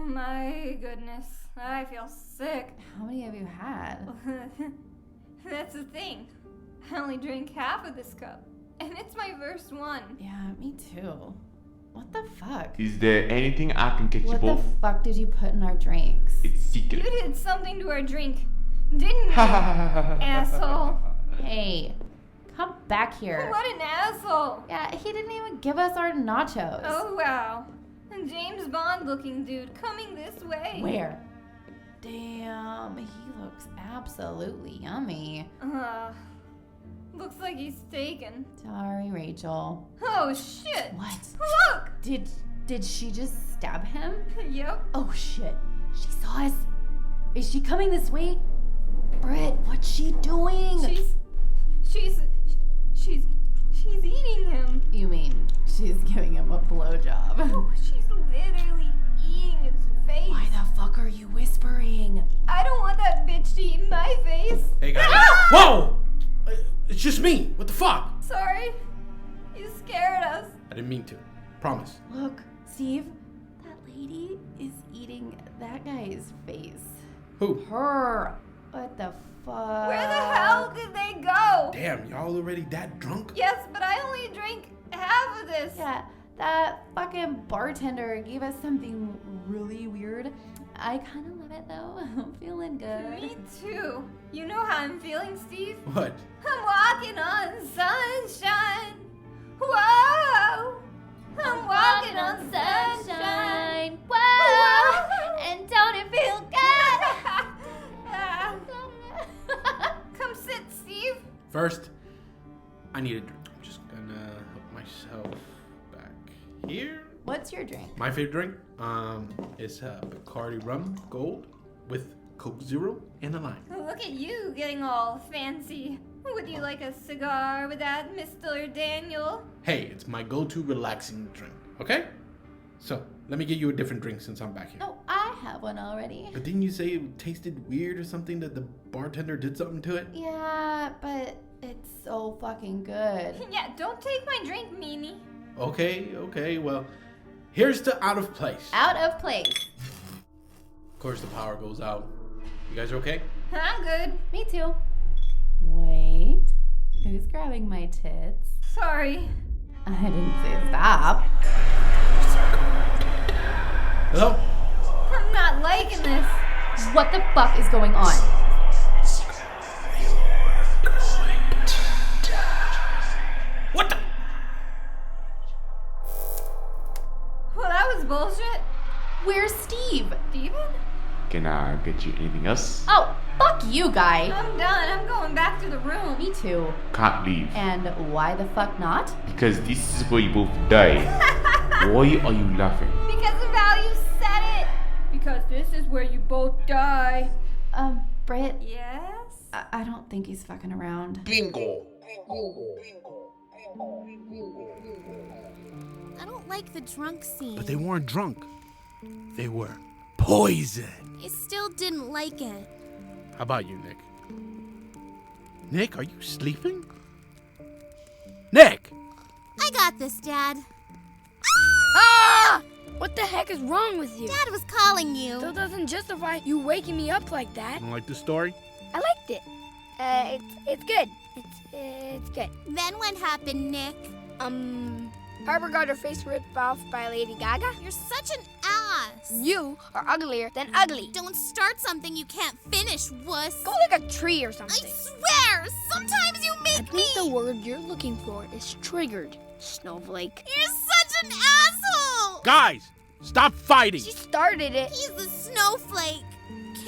my goodness, I feel sick. How many have you had? That's the thing. I only drank half of this cup, and it's my first one. Yeah, me too. What the fuck? Is there anything I can get you What both? the fuck did you put in our drinks? It's secret. You did something to our drink, didn't you, asshole? Hey, come back here. What an asshole. Yeah, he didn't even give us our nachos. Oh, wow. A James Bond looking dude coming this way. Where? Damn, he looks absolutely yummy. Looks like he's taken. Sorry, Rachel. Oh, shit. What? Look! Did she just stab him? Yep. Oh, shit. She saw us. Is she coming this way? Britt, what's she doing? She's eating him. You mean she's giving him a blowjob? Oh, she's literally eating his face. Why the fuck are you whispering? I don't want that bitch to eat my face. Hey guys. Ah! Whoa! It's just me. What the fuck? Sorry. You scared us. I didn't mean to. Promise. Look, Steve, that lady is eating that guy's face. Who? Her. What the fuck? Where the hell did they go? Damn, y'all already that drunk? Yes, but I only drank half of this. Yeah, that fucking bartender gave us something really weird. I kind of love it though. I'm feeling good. Me too. You know how I'm feeling, Steve? What? I'm walking on sunshine. Whoa! I'm walking on sunshine. Whoa! And don't it feel good? Come sit, Steve. First, I need a drink. I'm just gonna help myself back here. What's your drink? My favorite drink is Bacardi Rum Gold with Coke Zero and a lime. Look at you getting all fancy. Would you like a cigar with that, Mr. Daniel? Hey, it's my go-to relaxing drink, okay? So, let me get you a different drink since I'm back here. Oh, I have one already. But didn't you say it tasted weird or something, that the bartender did something to it? Yeah, but it's so fucking good. Yeah, don't take my drink, meanie. Okay, well, here's to Out of Place. Out of place. Of course, the power goes out. You guys are okay? I'm good. Me too. Wait, who's grabbing my tits? Sorry. I didn't say stop. Hello? I'm not liking this. What the fuck is going on? What the? Well, that was bullshit. Where's Steve? Steven? Can I get you anything else? Oh, fuck you, guy. I'm done. I'm going back to the room. Me too. Can't leave. And why the fuck not? Because this is where you both die. Why are you laughing? Because of how you said it. Because this is where you both die. Britt? Yes? I don't think he's fucking around. Bingo. I don't like the drunk scene. But they weren't drunk. They were poison. I still didn't like it. How about you, Nick? Nick, are you sleeping? Nick! I got this, Dad. Ah! What the heck is wrong with you? Dad was calling you. Still doesn't justify you waking me up like that. You don't like this story? I liked it. It's good. It's good. Then what happened, Nick? Harper got her face ripped off by Lady Gaga. You're such an ass. You are uglier than ugly. Don't start something you can't finish, wuss. Go like a tree or something. I swear, sometimes you make I think the word you're looking for is triggered, Snowflake. You're such an asshole. Guys, stop fighting. She started it. He's the snowflake.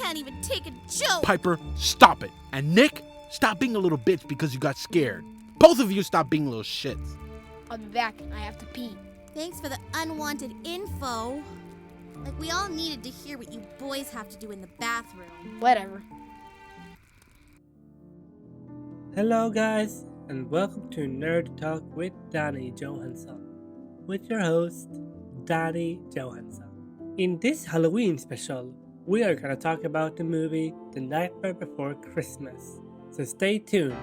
Can't even take a joke. Piper, stop it. And Nick, stop being a little bitch because you got scared. Both of you stop being little shits. I'll be back. I have to pee. Thanks for the unwanted info. Like we all needed to hear what you boys have to do in the bathroom. Whatever. Hello guys, and welcome to Nerd Talk with Danny Johansson, with your host, Danny Johansson. In this Halloween special, we are gonna talk about the movie The Nightmare Before Christmas, so stay tuned.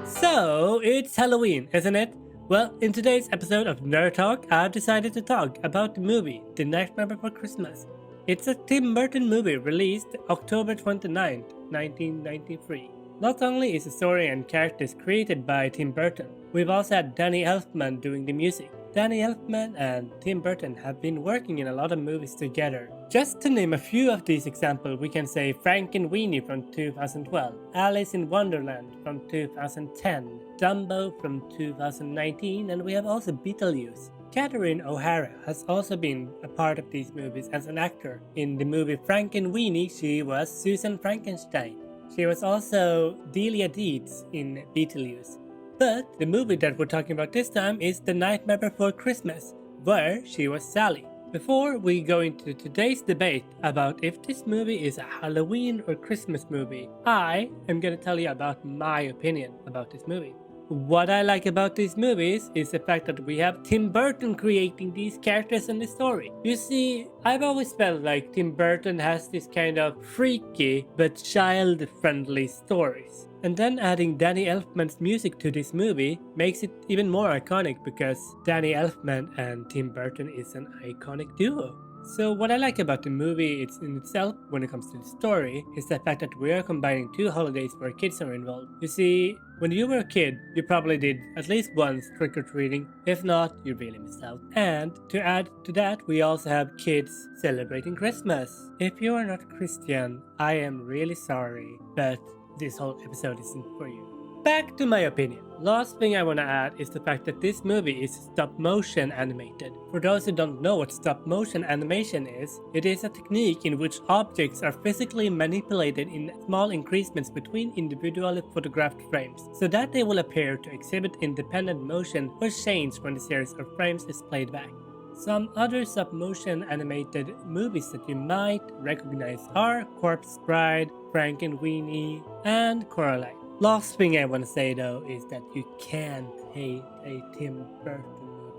So, it's Halloween, isn't it? Well, in today's episode of Nerd Talk, I've decided to talk about the movie The Nightmare Before Christmas. It's a Tim Burton movie released October 29th, 1993. Not only is the story and characters created by Tim Burton, we've also had Danny Elfman doing the music. Danny Elfman and Tim Burton have been working in a lot of movies together. Just to name a few of these examples, we can say Frankenweenie from 2012, Alice in Wonderland from 2010, Dumbo from 2019, and we have also Beetlejuice. Catherine O'Hara has also been a part of these movies as an actor. In the movie Frankenweenie, she was Susan Frankenstein. She was also Delia Deeds in Beetlejuice. But the movie that we're talking about this time is The Nightmare Before Christmas, where she was Sally. Before we go into today's debate about if this movie is a Halloween or Christmas movie, I am going to tell you about my opinion about this movie. What I like about these movies is the fact that we have Tim Burton creating these characters and the story. You see, I've always felt like Tim Burton has this kind of freaky but child-friendly stories. And then adding Danny Elfman's music to this movie makes it even more iconic because Danny Elfman and Tim Burton is an iconic duo. So what I like about the movie in itself when it comes to the story is the fact that we are combining two holidays where kids are involved. You see, when you were a kid, you probably did at least once trick-or-treating. If not, you really missed out. And to add to that, we also have kids celebrating Christmas. If you are not Christian, I am really sorry, but this whole episode isn't for you. Back to my opinion. Last thing I want to add is the fact that this movie is stop motion animated. For those who don't know what stop motion animation is, it is a technique in which objects are physically manipulated in small increments between individually photographed frames, so that they will appear to exhibit independent motion or change when the series of frames is played back. Some other stop motion animated movies that you might recognize are Corpse Bride, Frankenweenie, and Coraline. Last thing I want to say though is that you can't hate a Tim Burton movie.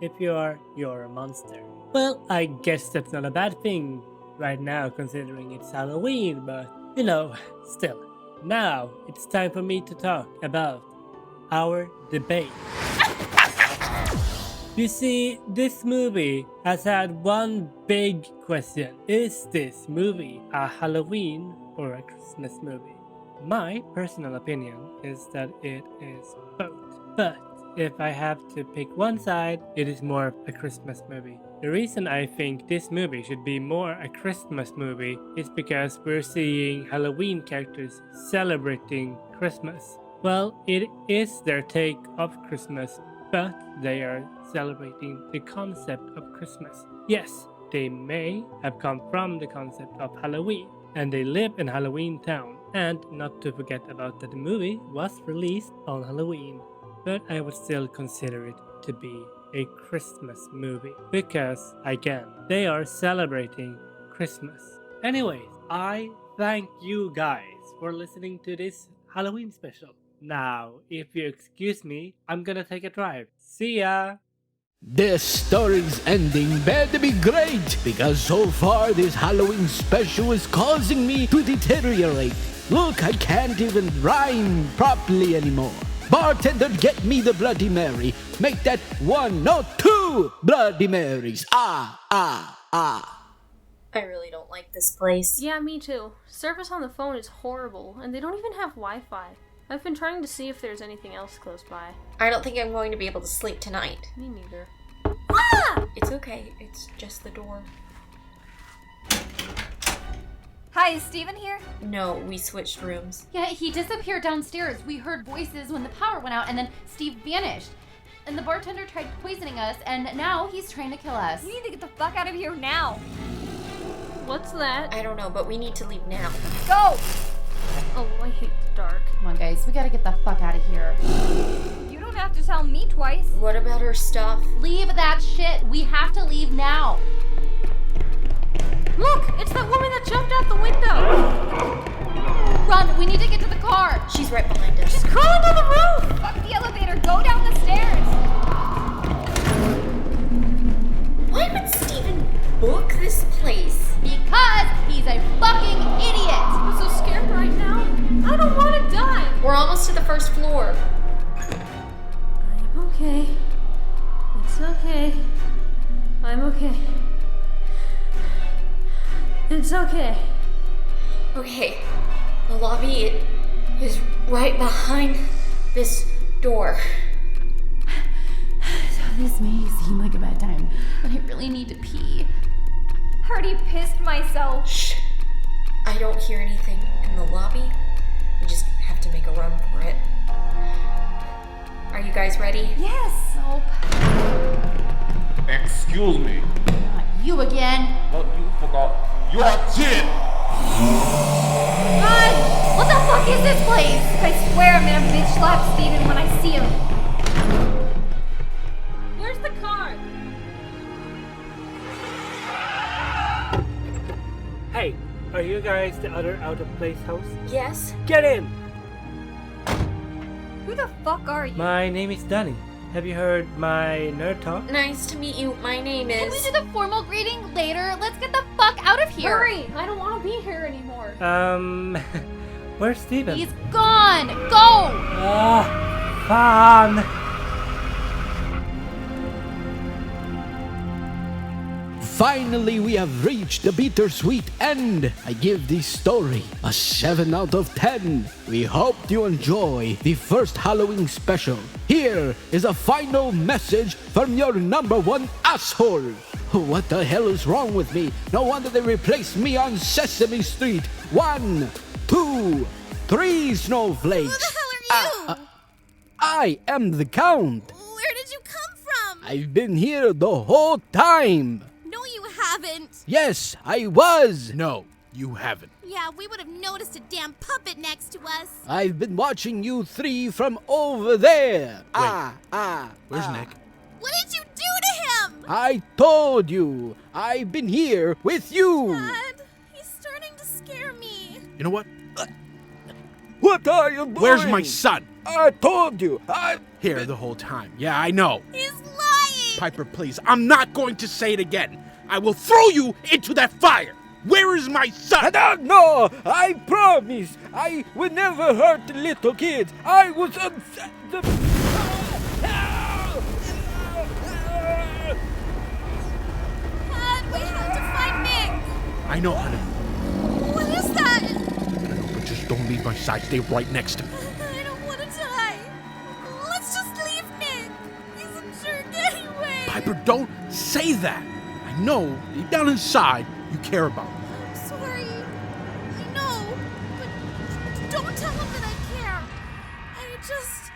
If you are, you're a monster. Well, I guess that's not a bad thing right now considering it's Halloween, but you know, still. Now, it's time for me to talk about our debate. You see, this movie has had one big question. Is this movie a Halloween or a Christmas movie? My personal opinion is that it is both. But if I have to pick one side, it is more a Christmas movie. The reason I think this movie should be more a Christmas movie is because we're seeing Halloween characters celebrating Christmas. Well, it is their take of Christmas, but they are celebrating the concept of Christmas. Yes, they may have come from the concept of Halloween, and they live in Halloween Town. And not to forget about that the movie was released on Halloween, but I would still consider it to be a Christmas movie because, again, they are celebrating Christmas. Anyways, I thank you guys for listening to this Halloween special. Now, if you excuse me, I'm gonna take a drive. See ya! This story's ending better be great, because so far this Halloween special is causing me to deteriorate. Look, I can't even rhyme properly anymore. Bartender, get me the Bloody Mary. Make that 1, no 2 Bloody Marys. Ah. I really don't like this place. Yeah, me too. Service on the phone is horrible, and they don't even have Wi-Fi. I've been trying to see if there's anything else close by. I don't think I'm going to be able to sleep tonight. Me neither. Ah! It's okay. It's just the door. Hi, is Steven here? No, we switched rooms. Yeah, he disappeared downstairs. We heard voices when the power went out, and then Steve vanished. And the bartender tried poisoning us, and now he's trying to kill us. We need to get the fuck out of here now. What's that? I don't know, but we need to leave now. Go! Oh, I hate the dark. Come on, guys. We gotta get the fuck out of here. You don't have to tell me twice. What about her stuff? Leave that shit. We have to leave now. Look! It's that woman that jumped out the window! Run! We need to get to the car. She's right behind us. She's crawling on the roof! Fuck the elevator. Go down the stairs. Why would Steven book this place? Because he's a fucking idiot. I'm so scared right now. I don't want to die. We're almost to the first floor. I'm okay. It's okay. I'm okay. It's okay. Okay. The lobby is right behind this door. So this may seem like a bad time, but I really need to pee. I already pissed myself. Shh. I don't hear anything in the lobby. We just have to make a run for it. Are you guys ready? Yes. Nope. Excuse me. Not you again. But you forgot your tin. Run! What the fuck is this place? I swear I'm gonna bitch slap Steven when I see him. Where's the car? Hey, are you guys the other out-of-place host? Yes? Get in! Who the fuck are you? My name is Danny. Have you heard my nerd talk? Nice to meet you. My name is... Can we do the formal greeting later? Let's get the fuck out of here. Hurry! I don't want to be here anymore. Where's Steven? He's gone. Go! Fun! Finally, we have reached the bittersweet end. I give this story a 7 out of 10. We hope you enjoy the first Halloween special. Here is a final message from your #1 asshole. What the hell is wrong with me? No wonder they replaced me on Sesame Street. 1, 2, 3 snowflakes. Who the hell are you? I am the Count. Where did you come from? I've been here the whole time. No, you haven't. Yes, I was. No, you haven't. Yeah, we would have noticed a damn puppet next to us. I've been watching you 3 from over there. Where's Nick? What did you do to him? I told you. I've been here with you. Dad, he's starting to scare me. You know what? What are you doing? Where's my son? I told you. Here the whole time. Yeah, I know. He's lying. Piper, please. I'm not going to say it again. I will throw you into that fire. Where is my son? I don't know. I promise. I will never hurt the little kids. I was Dad, we have to find Nick. I know, honey. What is that? I know, but just don't leave my side. Stay right next to me. I don't want to die. Let's just leave Nick. He's a jerk anyway. Piper, don't say that. I know, deep down inside, you care about me. I'm sorry. I know. But don't tell him that I care. I just...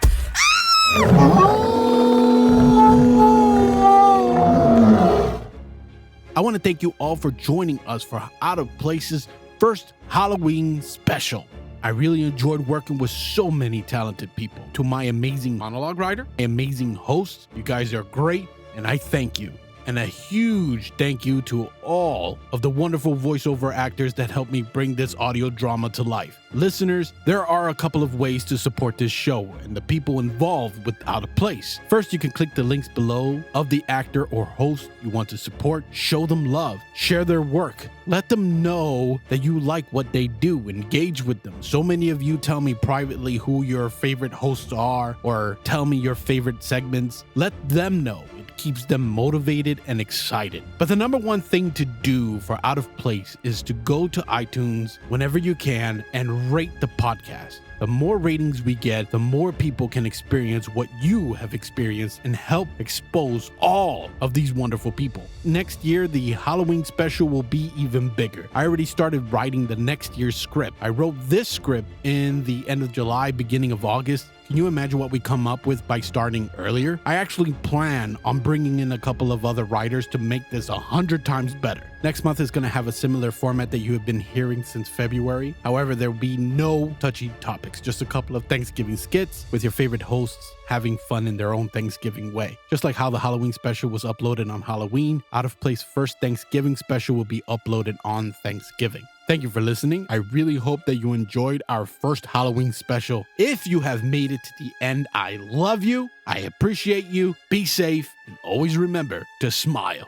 I want to thank you all for joining us for Out of Place's first Halloween special. I really enjoyed working with so many talented people. To my amazing monologue writer, amazing hosts, you guys are great, and I thank you. And a huge thank you to all of the wonderful voiceover actors that helped me bring this audio drama to life. Listeners, there are a couple of ways to support this show and the people involved with Out of Place. First, you can click the links below of the actor or host you want to support. Show them love. Share their work. Let them know that you like what they do. Engage with them. So many of you tell me privately who your favorite hosts are or tell me your favorite segments. Let them know. It keeps them motivated and excited. But the number one thing to do for Out of Place is to go to iTunes whenever you can and rate the podcast. The more ratings we get, the more people can experience what you have experienced and help expose all of these wonderful people. Next year, the Halloween special will be even bigger. I already started writing the next year's script. I wrote this script in the end of July, beginning of August. Can you imagine what we come up with by starting earlier? I actually plan on bringing in a couple of other writers to make this 100 times better. Next month is going to have a similar format that you have been hearing since February. However, there will be no touchy topics, just a couple of Thanksgiving skits with your favorite hosts having fun in their own Thanksgiving way. Just like how the Halloween special was uploaded on Halloween, Out of Place first Thanksgiving special will be uploaded on Thanksgiving. Thank you for listening. I really hope that you enjoyed our first Halloween special. If you have made it to the end, I love you. I appreciate you. Be safe and always remember to smile.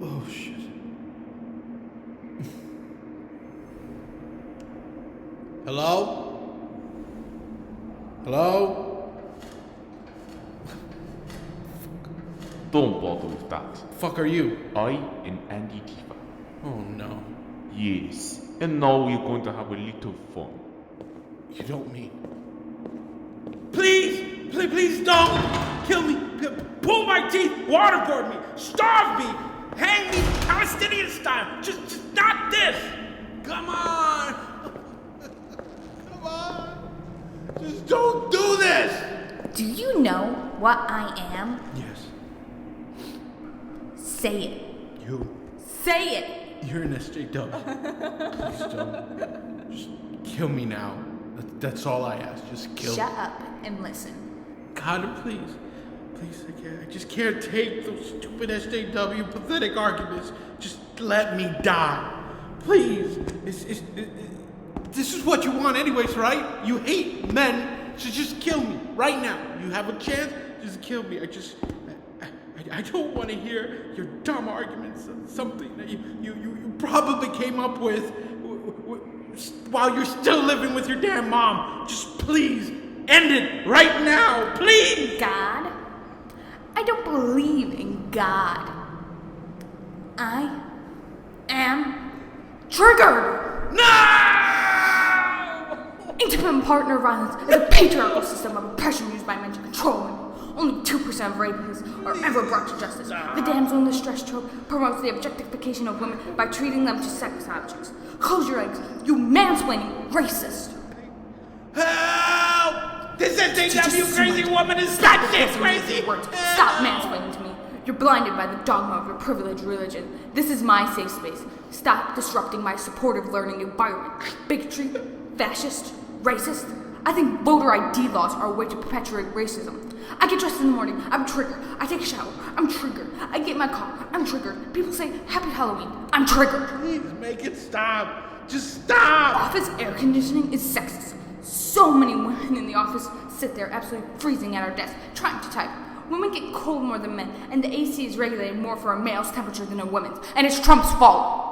Oh shit. Hello? Hello? Don't bother with that. Fuck are you? I am Andy Tifa. Oh no. Yes. And now we're going to have a little fun. You don't mean... Please don't! Kill me! Pull my teeth! Waterboard me! Starve me! Hang me Palestinian style! Just not this! Come on! Come on! Just don't do this! Do you know what I am? Yes. Say it. You. Say it! You're an SJW. Please don't. Just kill me now. That's all I ask. Just kill Shut me. up and listen. God, please. Please, I just can't take those stupid SJW pathetic arguments. Just let me die. Please. This is what you want anyways, right? You hate men, so just kill me right now. You have a chance, just kill me. I don't want to hear your dumb arguments on something that you probably came up with while you're still living with your damn mom. Just please, end it right now, please! God? I don't believe in God. I am triggered! No! Intimate partner violence is a patriarchal system of oppression used by men to control women. Only 2% of rapists are ever brought to justice. The damsel in distress trope promotes the objectification of women by treating them to sex objects. Close your eggs, you mansplaining racist! Help! This SJW crazy woman is batshit crazy! Stop mansplaining to me. You're blinded by the dogma of your privileged religion. This is my safe space. Stop disrupting my supportive learning environment. Bigotry, fascist, racist. I think voter ID laws are a way to perpetuate racism. I get dressed in the morning, I'm triggered. I take a shower, I'm triggered. I get in my car, I'm triggered. People say, Happy Halloween, I'm triggered. Please make it stop. Just stop. Office air conditioning is sexist. So many women in the office sit there absolutely freezing at our desk, trying to type. Women get cold more than men, and the AC is regulated more for a male's temperature than a woman's, and it's Trump's fault.